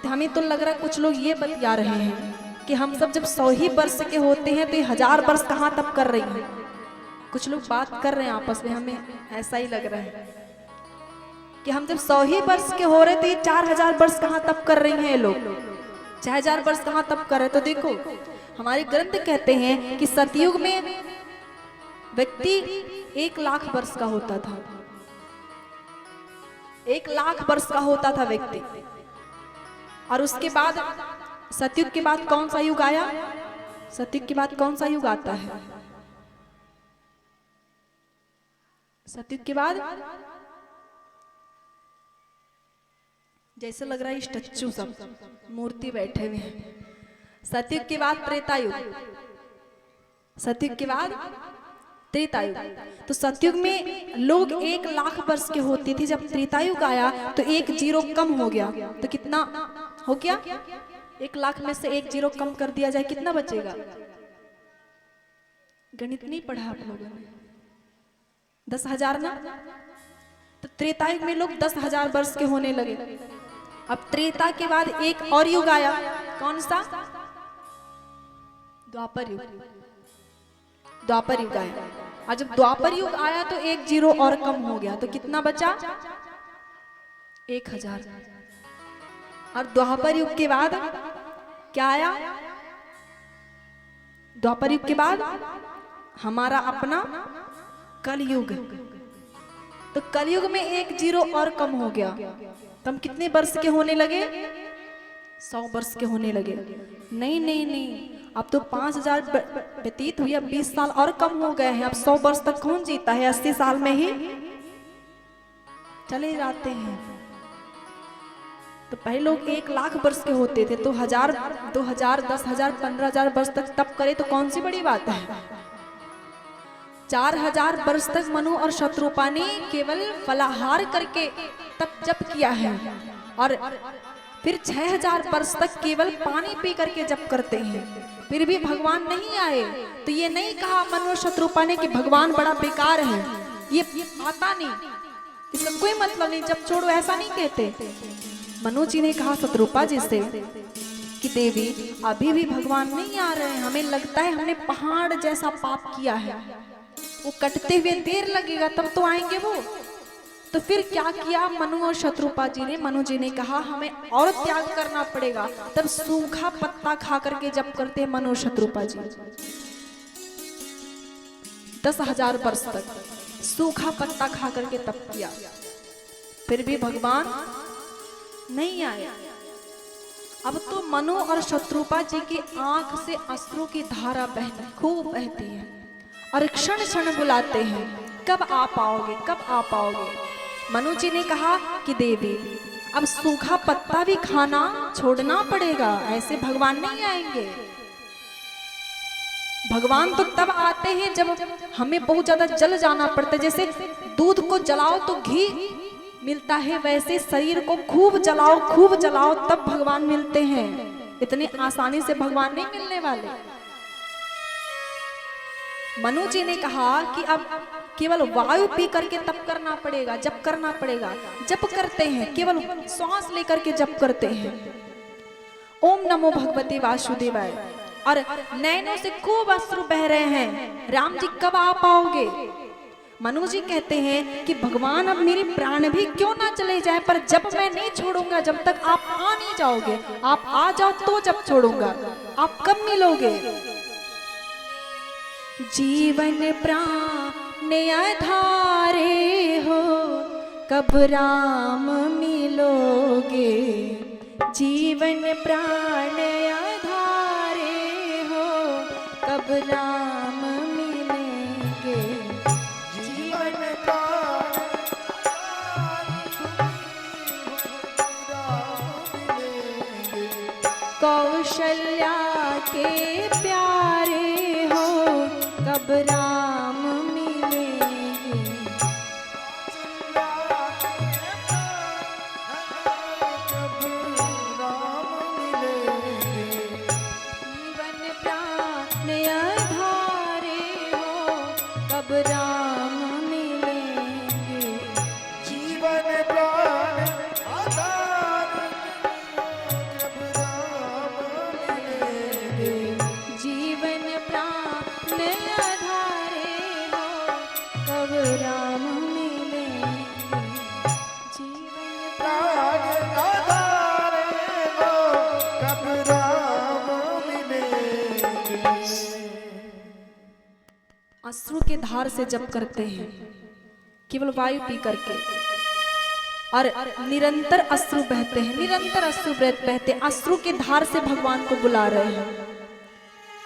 हमें तो लग रहा है कुछ लोग ये बतिया रहे हैं कि हम सब जब 100 ही वर्ष के होते हैं तो ये 1000 वर्ष कहाँ तप कर रही हैं। कुछ लोग बात कर रहे हैं आपस में, हमें ऐसा ही लग रहा है कि हम जब 100 ही वर्ष के हो रहे तो ये 4000 वर्ष कहाँ तप कर रही हैं ये लोग, 6000 वर्ष कहाँ तप कर रहे। तो देखो हमारे ग्रंथ कहते हैं कि सतयुग में व्यक्ति 1 लाख वर्ष का होता था, 1 लाख वर्ष का होता था व्यक्ति। और उसके बाद सतयुग के बाद कौन सा युग आया? सतयुग के बाद कौन सा युग आता है? सतयुग के बाद जैसे लग रहा है स्टैचू सब मूर्ति बैठे हुए हैं। सतयुग के बाद त्रेतायुग, सतयुग के बाद त्रेतायुग। तो सतयुग में लोग 1 लाख वर्ष के होती थी, जब त्रेतायुग आया तो 1 जीरो कम हो गया। तो कितना हो गया? 1 लाख में से 1 जीरो कम कर दिया जाए कितना बचेगा? गणित नहीं पढ़ा आप लोगों ने? 10,000 ना। तो त्रेतायुग में लोग 10,000 वर्ष के होने लगे। अब त्रेता के बाद एक और युग आया, कौन सा? द्वापर युग। द्वापर युग आया और जब द्वापर युग आया तो 1 जीरो और कम हो गया, तो कितना बचा? 1000। और द्वापर युग के बाद क्या आया? द्वापर युग के बाद हमारा अपना कलयुग। तो कलयुग में एक जीरो और कम हो गया, तो हम कितने वर्ष के होने लगे? 100 वर्ष के होने लगे। नहीं नहीं नहीं, अब तो 5000 व्यतीत हुई, अब 20 साल और कम हो गए हैं। अब 100 वर्ष तक कौन जीता है? 80 साल में ही चले जाते हैं। तो पहले लोग 1 लाख वर्ष के होते थे, तो 1000, 2000, 10,000, 15,000 वर्ष तक तप करे तो कौन सी बड़ी बात है। 4000 वर्ष तक मनु और शत्रुपा ने केवल फलाहार करके तप जप किया है, और फिर 6000 वर्ष तक केवल पानी पी करके जप करते हैं, फिर भी भगवान नहीं आए। तो ये नहीं कहा मनु और शत्रुपा ने कि भगवान बड़ा बेकार है, ये आता नहीं, इसका कोई मतलब नहीं, जब छोड़ो, ऐसा नहीं कहते। मनु जी ने कहा शत्रुपा जी से कि देवी अभी भी भगवान नहीं आ रहे हैं, हमें लगता है हमने पहाड़ जैसा पाप किया है, वो कटते हुए देर लगेगा तब तो आएंगे वो। तो फिर क्या किया मनु और शत्रुपा जी ने? मनु जी ने कहा हमें और त्याग करना पड़ेगा। तब सूखा पत्ता खा करके जप करते हैं मनु और शत्रुपा जी। 10,000 वर्ष तक सूखा पत्ता खा करके तप किया, फिर भी भगवान नहीं आया। अब तो मनु और शत्रुपा जी की आंख से अश्रु की धारा खूब बहती है, और क्षण क्षण बुलाते हैं, कब आ पाओगे, कब आ पाओगे। मनु जी ने कहा कि देवी अब सूखा पत्ता भी खाना छोड़ना पड़ेगा, ऐसे भगवान नहीं आएंगे। भगवान तो तब आते हैं जब हमें बहुत ज्यादा जल जाना पड़ता है। जैसे दूध को जलाओ तो घी मिलता है, वैसे शरीर को खूब जलाओ तब भगवान मिलते हैं। इतनी आसानी से भगवान नहीं मिलने वाले। मनु जी ने कहा कि अब केवल वायु पी करके तप करना पड़ेगा, जप करना पड़ेगा। जप करते हैं, केवल श्वास लेकर के जप करते हैं, ओम नमो भगवते वासुदेवाय, और नैनों से खूब अश्रु बह रहे हैं। राम जी कब आ पाओगे? मनु जी कहते हैं कि भगवान अब मेरे प्राण भी क्यों ना चले जाए, पर जब मैं नहीं छोड़ूंगा जब तक आप आ नहीं जाओगे। आप आ जाओ तो जब छोड़ूंगा। आप कब मिलोगे? जीवन प्राण आधारे हो, कब राम मिलोगे। जीवन प्राण आधारे हो, कब राम मिलेंगे। जीवन प्राण कौशल्या के प्यारे हो, कब राम मिलेंगे। जीवन प्राण आधारे हो, कब राम मिलेंगे। जीवन प्राण आधार जब राम मिलेंगे। जीवन प्राण आधारे हो, कब राम मिलेंगे। जीवन प्राण आधार हो, कब राम मिलेंगे। अश्रु के धार से जप करते हैं, केवल वायु पी करके, और निरंतर अश्रु बहते हैं, निरंतर अश्रु बहते हैं। अश्रु के धार से भगवान को बुला रहे हैं।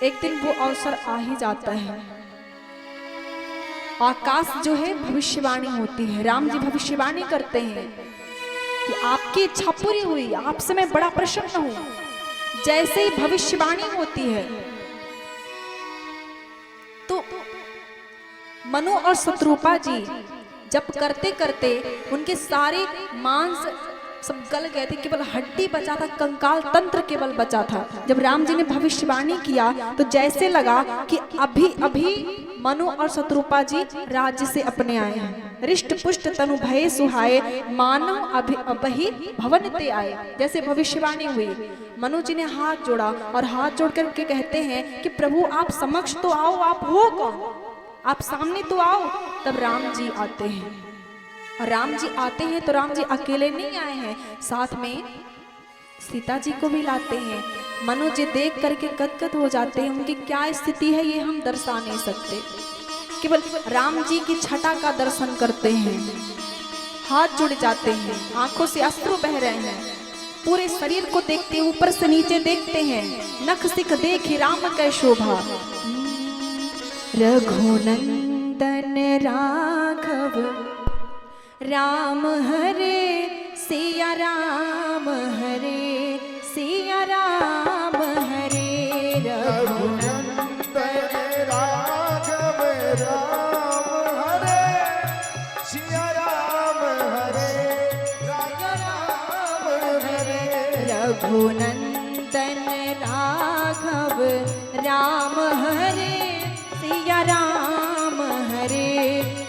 एक दिन वो अवसर आ ही जाता है। आकाश जो है भविष्यवाणी होती है। राम जी भविष्यवाणी करते हैं कि आपकी इच्छा पूरी हुई, आपसे मैं बड़ा प्रसन्न हूं। जैसे ही भविष्यवाणी होती है तो मनु और शत्रुपा जी जब करते करते उनके सारे मांस सब गल गए थे, केवल हड्डी बचा था, कंकाल तंत्र केवल बचा था। जब राम जी ने भविष्यवाणी किया तो जैसे लगा कि अभी अभी मनु और शत्रुपा जी राज्य से अपने आए हैं। रिष्ट पुष्ट तनु भय सुहाए, मानव अभी भवन ते आए। जैसे भविष्यवाणी हुई, मनु जी ने हाथ जोड़ा और हाथ जोड़ करके कहते हैं कि प्रभु आप समक्ष तो आओ, आप हो कौन, आप सामने तो आओ। तब राम जी आते हैं, और राम जी आते हैं तो राम जी अकेले नहीं आए हैं, साथ में सीता जी को भी लाते हैं। मनु जी देख करके गदगद हो जाते हैं। उनकी क्या स्थिति है ये हम दर्शा नहीं सकते। केवल राम जी की छटा का दर्शन करते हैं, हाथ जुड़ जाते हैं, आंखों से अश्रु बह रहे हैं, पूरे शरीर को देखते ऊपर से नीचे देखते हैं, नख सिख देखी राम कै शोभा। रघुनंदन राघव राम हरे सिया राम हरे सिया राम हरे। रघुनंदन राघव राम हरे सिया राम हरे राजा राम हरे। रघुनंदन राघव राम हरे सिया राम हरे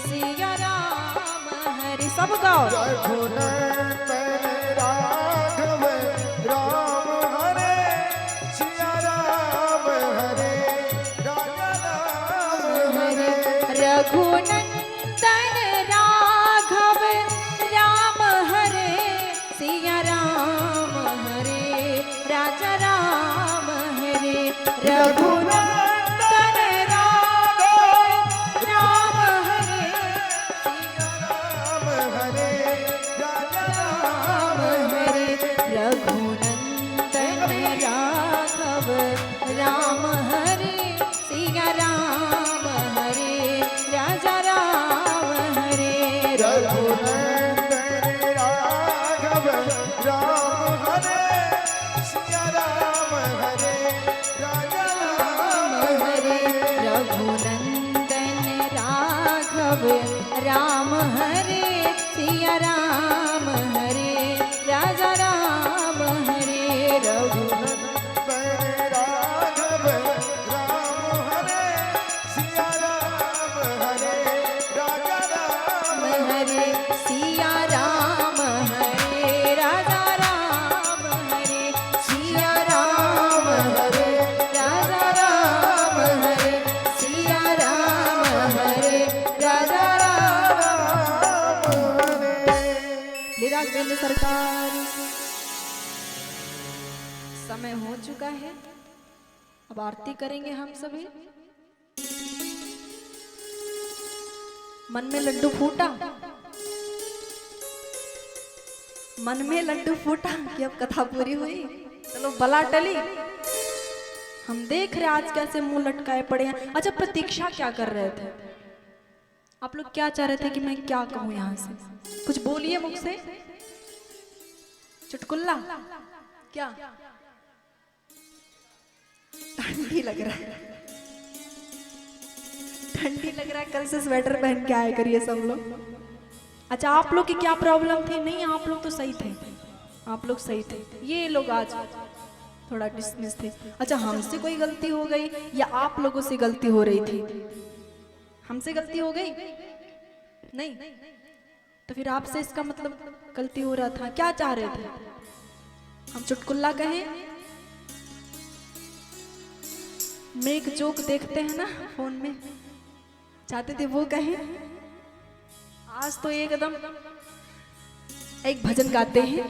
सिया राम हरे। सब गाओ। रघुनंदन राघव राम हरे सिया राम हरे राजा राम हरे। रघुनंदन राघव राम हरे सिया राम हरे राजा राम हरे। रघुनंदन राघव राम हरे राम हरे राजा राम हरे। रघुनंदन राघव राम हरे सिया राम हरे राजा राम हरे। रघुनंदन राघव राम हरे सिया राम हरे राजा राम हरे। रघुनंदन राघव राम हरे सिया राम हरे राजा राम हरे। रघुनंदन राघव राम हरे सिया राम हरे राजा राम हरे सिया राम हरे राजा राम हरे सिया राम हरे राजा राम हरे सिया राम हरे राजा राम हरे। सरकार समय हो चुका है, अब आरती करेंगे हम सभी। मन में लड्डू फूटा, मन में लड्डू फूटा कि अब कथा पूरी हुई, चलो बला टली। हम देख रहे आज कैसे मुंह लटकाए पड़े हैं। अच्छा, प्रतीक्षा क्या कर रहे थे आप लोग? क्या चाह रहे थे कि मैं क्या कहूं यहां से? कुछ बोलिए मुख से। चुटकुल्ला क्या? ठंडी लग रहा है, ठंडी लग रहा है, कल से स्वेटर पहन के आया करिए सब लोग। अच्छा, आप लोग की क्या प्रॉब्लम थी? नहीं, आप लोग तो सही थे, आप लोग सही थे, ये लोग आज थोड़ा डिसमिस थे। अच्छा, हमसे कोई गलती हो गई या आप लोगों से गलती हो रही थी? हमसे गलती हो गई नहीं, तो फिर आपसे इसका मतलब गलती हो रहा था। क्या चाह रहे थे हम? चुटकुल्ला कहें? मैं एक जोक देखते हैं ना फोन में, चाहते थे वो कहें। आज तो एकदम एक भजन गाते हैं,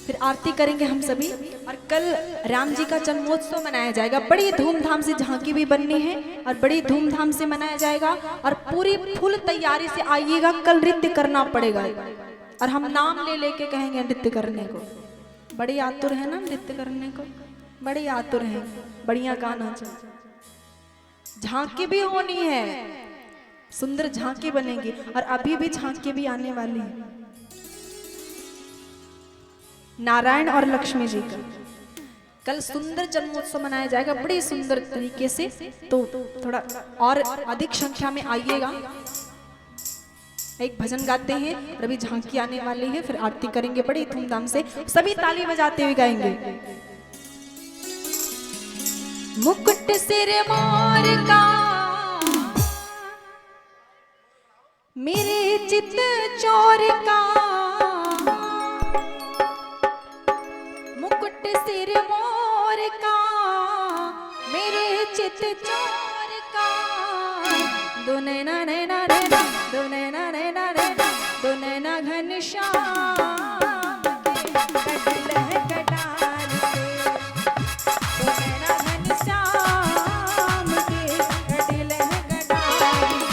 फिर आरती करेंगे हम सभी, और कल राम जी का जन्मोत्सव मनाया जाएगा। बड़ी धूमधाम से झांकी भी बननी है और बड़ी धूमधाम से मनाया जाएगा, और पूरी फुल तैयारी से आइएगा। कल नृत्य करना पड़ेगा और हम नाम ले लेके कहेंगे नृत्य करने को। बड़ी आतुर है ना नृत्य करने को, बड़ी आतुर है, बढ़िया गाना चाहिए। झांकी भी होनी है, सुंदर झांकी बनेगी, और अभी भी झांकी भी आने वाली है। नारायण और लक्ष्मी जी का कल सुंदर जन्मोत्सव मनाया जाएगा, बड़ी सुंदर तरीके से। तो थोड़ा और अधिक संख्या में आइएगा। एक भजन गाते हैं और अभी झांकी आने वाली है, फिर आरती करेंगे बड़ी धूमधाम से। सभी ताली बजाते हुए गाएंगे। मुकुट सिर मोर का मेरे चित चोर का, मुकुट सिर मोर का मेरे चित चोर का। दो नैना नैना नैना, दो नैना नैना नैना, दो नैना घनश्याम के कटल है कटार से। दो नैना घनश्याम के कटल है कटार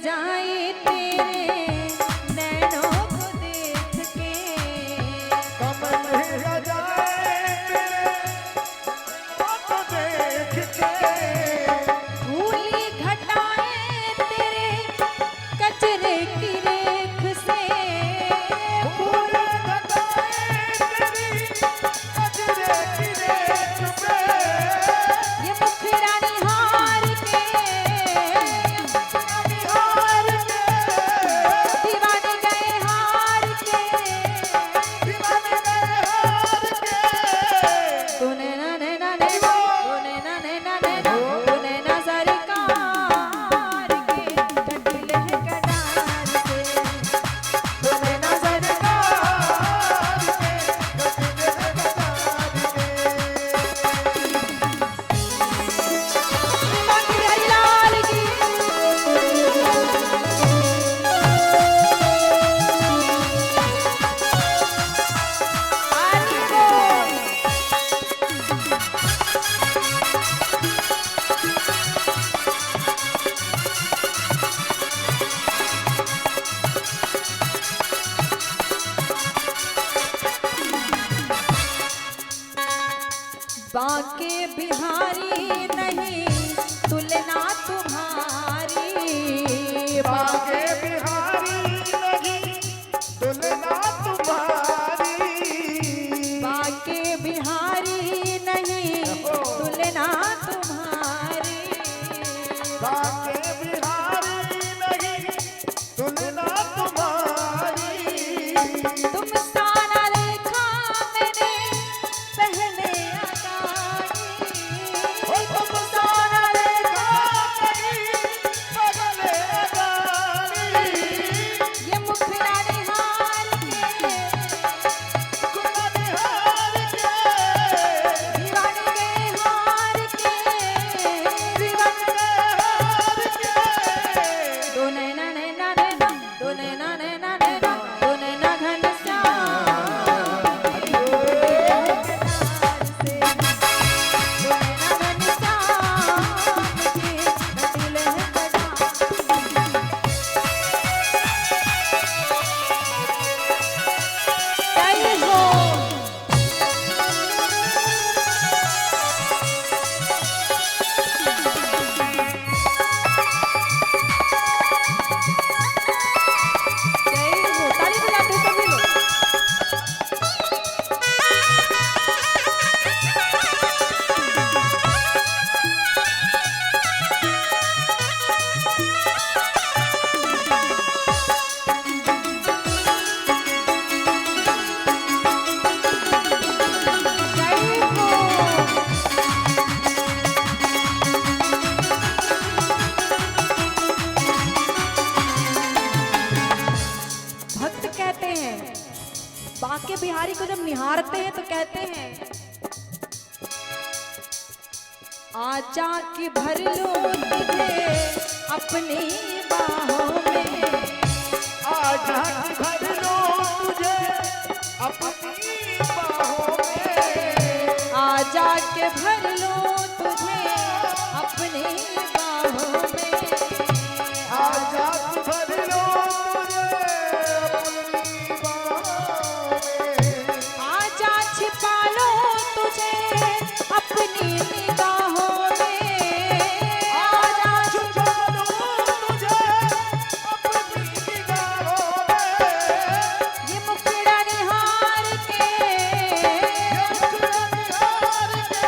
जाए तेरे नैनों को देख के, कमल रह जाए तेरे को देख के, धूली घटाए तेरे कचरे की रेख से, फूल घटाए तेरी कचरे की रेख पे, ये मुखड़ा निहार के निहार के, दीवाने गए हार के, दीवाने गए हार के। तूने ना ने ना ने ना, तूने ना ने ना ने ना, तूने ना सरकार के कटिल है कटार से, तूने ना सरकार बाकी हरिलाल की आनी बोल। बाके बिहारी नहीं तुलना तुम्हारी, बाके बिहारी नहीं तुलना तुम्हारी, बाके बिहारी नहीं तुलना तुम्हारी, बाके बिहारी नहीं तुलना तुम्हारी। तुम सारा देखा मैंने पहले अगाड़ी, तुम सारा देखा नहीं बगले गाड़ी, ये मुखड़ा निहार के गुननिहार के, दीवाने गए हार के, दीवाने हार के। दो नैना नैना नैना, दो नैना नैना नैना, दो नैना घनश्याम के कटार से, दो नैना घनश्याम के कटिल है कटार। जय हो। जय हो, ताली बजाते सभी लोग। जय हो। भक्त कहते हैं, बाके बिहारी को जब निहारते हैं तो कहते हैं, आजा कि भर लो तुझे अपनी बाहों में, आजा कि भर लो तुझे अपनी बाहों में, आजा के भर लो तुझे अपनी बाहों में, आजा कि भर लो तुझे अपनी बाहों में, आजा छिपा लो तुझे अपनी निगाहों में, आजा छुपा लो तुझे अपनी निगाहों में, ये मुखड़ा निहार के ये मुखड़ा निहार के,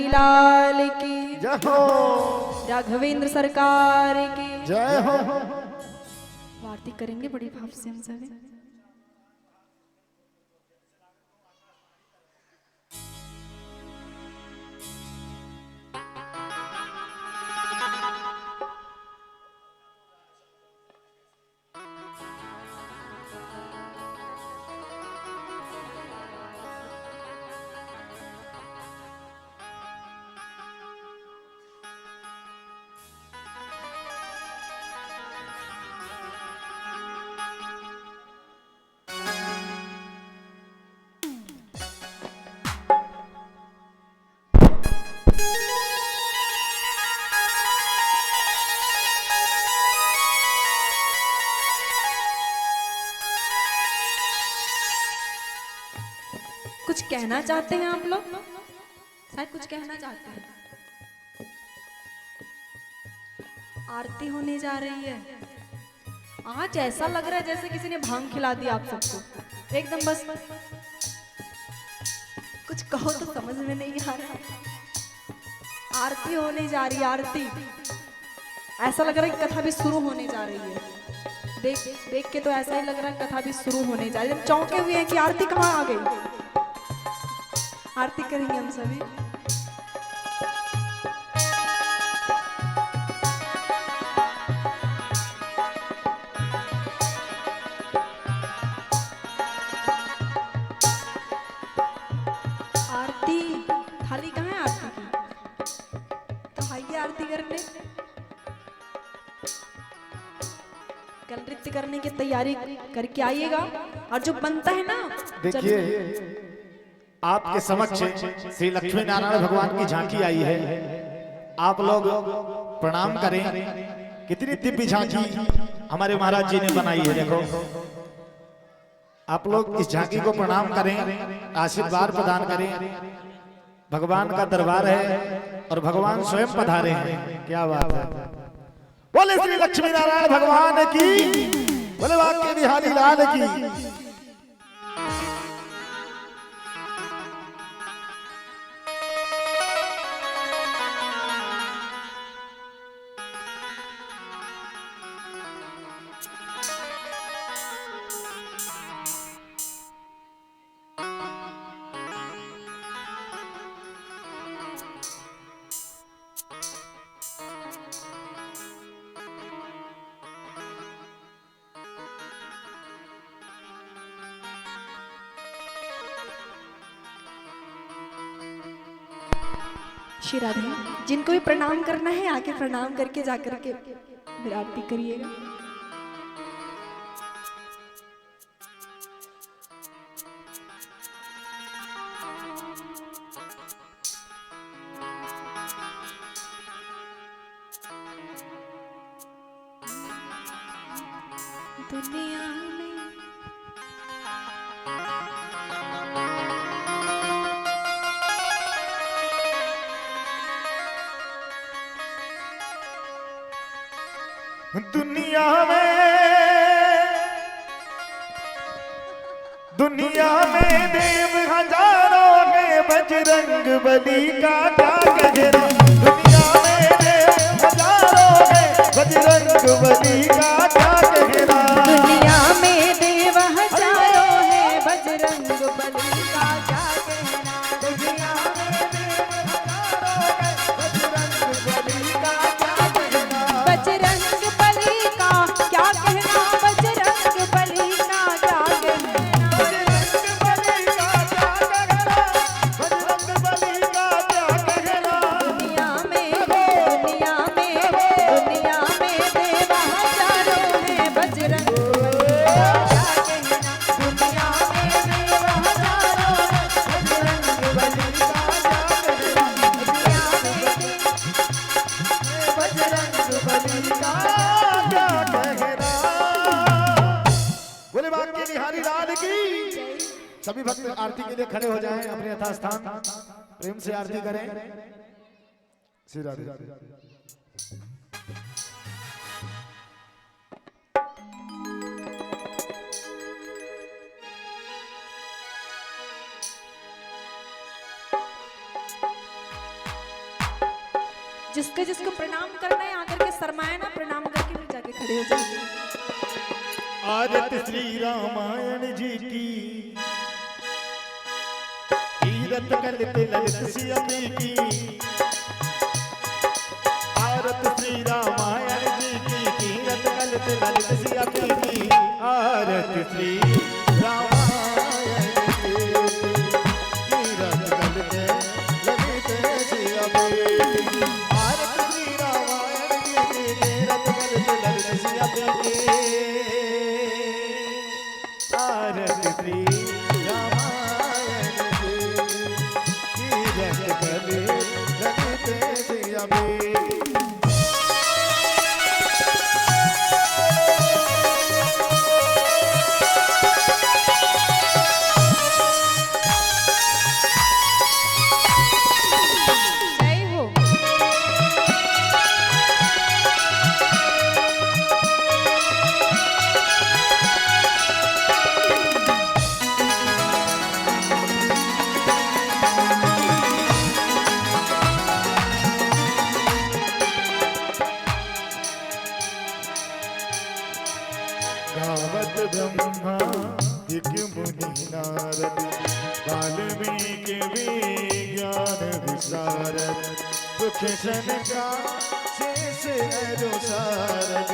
बिहारी लाल की जय हो, राघवेंद्र सरकार की जय हो। आरती करेंगे बड़ी भाव से हम सभी। कुछ कहना चाहते हैं आप लोग? शायद कुछ कहना चाहते हैं। आरती होने जा रही है। आज ऐसा लग रहा है जैसे किसी ने भांग खिला दिया आप सबको एकदम। बस कुछ कहो तो समझ में नहीं आ रहा। आरती होने जा रही है, आरती। ऐसा लग रहा है कि कथा भी शुरू होने जा रही है। देख के तो ऐसा ही लग रहा है कथा भी शुरू होने जा रही है। चौंके हुए हैं कि आरती कहाँ आ गई। आरती करेंगे हम सभी। आरती थाली कहाँ है आरती की? तो आइए आरती करने। कल नृत्य करने की तैयारी करके आइएगा। और जो बनता है ना, देखिए आपके समक्ष श्री लक्ष्मी नारायण भगवान की झांकी आई है। आप लोग प्रणाम करें। कितनी दिव्य झांकी हमारे महाराज जी ने बनाई है। देखो आप लोग इस झांकी को प्रणाम करें, आशीर्वाद प्रदान करें। भगवान का दरबार है और भगवान स्वयं पधारे हैं। क्या बात है। बोले श्री लक्ष्मी नारायण भगवान की, बोले वाक्य बिहारी लाल की। श्री राधे। जिनको भी प्रणाम करना है आके प्रणाम करके जाकर के मेरी आरती करिएगा। दुनिया में दुनिया में देव हजारों में बजरंग बली का क्या कहना। दुनिया में देव हजारों में बजरंग बली का क्या कहना। दुनिया में देव हजारों है बजरंग बली का क्या कहना। दुनिया में देव हजारों में बजरंग बली का क्या कहना। बजरंग बली का क्या कहना। बजरंग बली का क्या कहना। सभी भक्त आरती के लिए खड़े हो जाएं, अपने यथास्थान प्रेम से आरती करें। श्री राधे। जिसके जिसको प्रणाम करना है आकर के शरमाए ना, प्रणाम करके फिर जाके खड़े हो जाइए। आरत श्री रामायण जी की, कीरत करते ललित सियापी की। आरत श्री रामायण जी की, कीरत करते ललित सियापी की। आरत श्री रामायण जी की, कीरत करते ललित सियापी की। आरत श्री रामायण जी की, कीरत करते ललित सियापी की। आरत श्री रामायण जी की, कीरत करते ललित सियापी की। जय हो। गावत ब्रह्मा एक मुनि नारद, वाल्मीकि विज्ञान विशारद। दुख संकार शेष अनुसारद,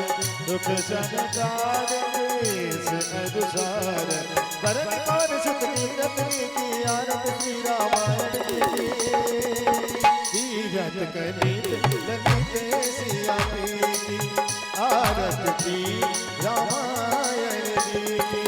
दुख संकार शेष अनुसारद। भरत और सुत कीरत की, आरत श्री रामायण की। कीरत कलित ललित सियापी की। आरत श्री रामायण जी की।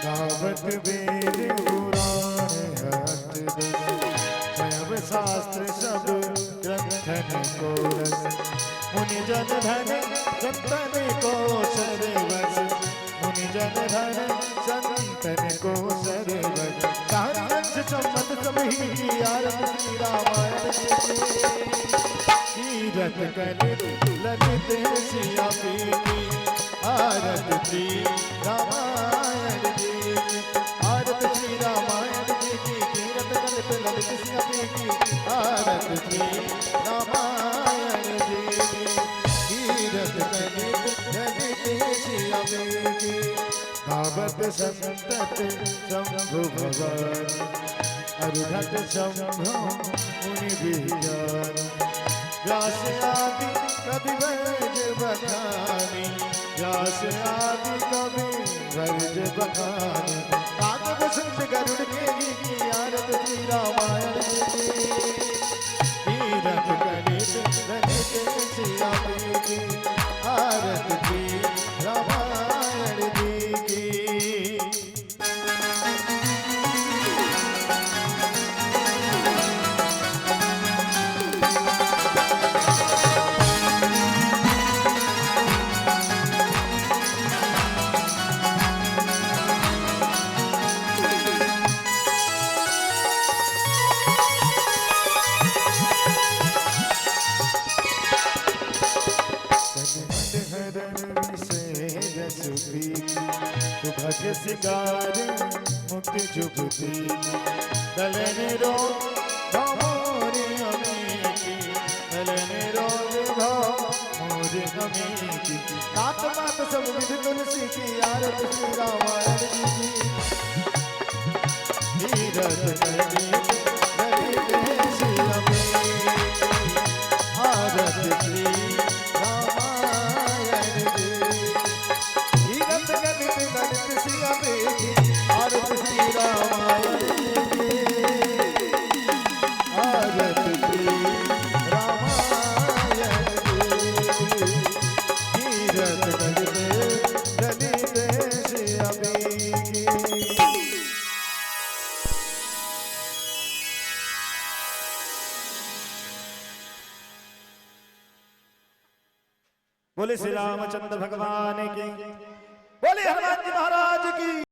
गावत वेद पुराण हस्त दस, शैव शास्त्र सब ग्रंथन को रस। मुनि जन धन संतन को सर्वस, मुनि जन धन संतन को सर्वस। सहस्र सम्मत सभी की, आरत श्री रामायण जी की। कीरत कलित ललित सियापी की। आरत श्री रामायण जी की। आरत श्री रामायण जी की, कीरत कलित ललित सियापी की। आरत श्री रामायण जी की, कीरत कलित ललित सियापी की। गावत संतत शंभु भगवान, अरुधत शंभु मुनि विज्ञान। व्यास आदि कवि वर्ज बखानी, व्यास आदि कवि वर्ज बखानी। कागद संत गरुड़ के की, आरत श्री रामायण जी की। कीरत कलित ललित सियापी की। आरत श्री रामायण जी की। सुभग सिगार मुक्ति जुगती। दलन रोग मोर अमीकी, दलन रोग मोर अमीकी। नात मात सब विध तुलसी की, आरत श्री रामायण जी की। कीरत कलित ललित सियापी की। आरत श्री रामायण जी की। कीरत कलित ललित सियापी की। आरत श्री रामायण जी की। आरत श्री रामायण जी की। कीरत कलित ललित सियापी की। बोले श्री रामचंद्र भगवान की, बोले हनुमान जी महाराज की।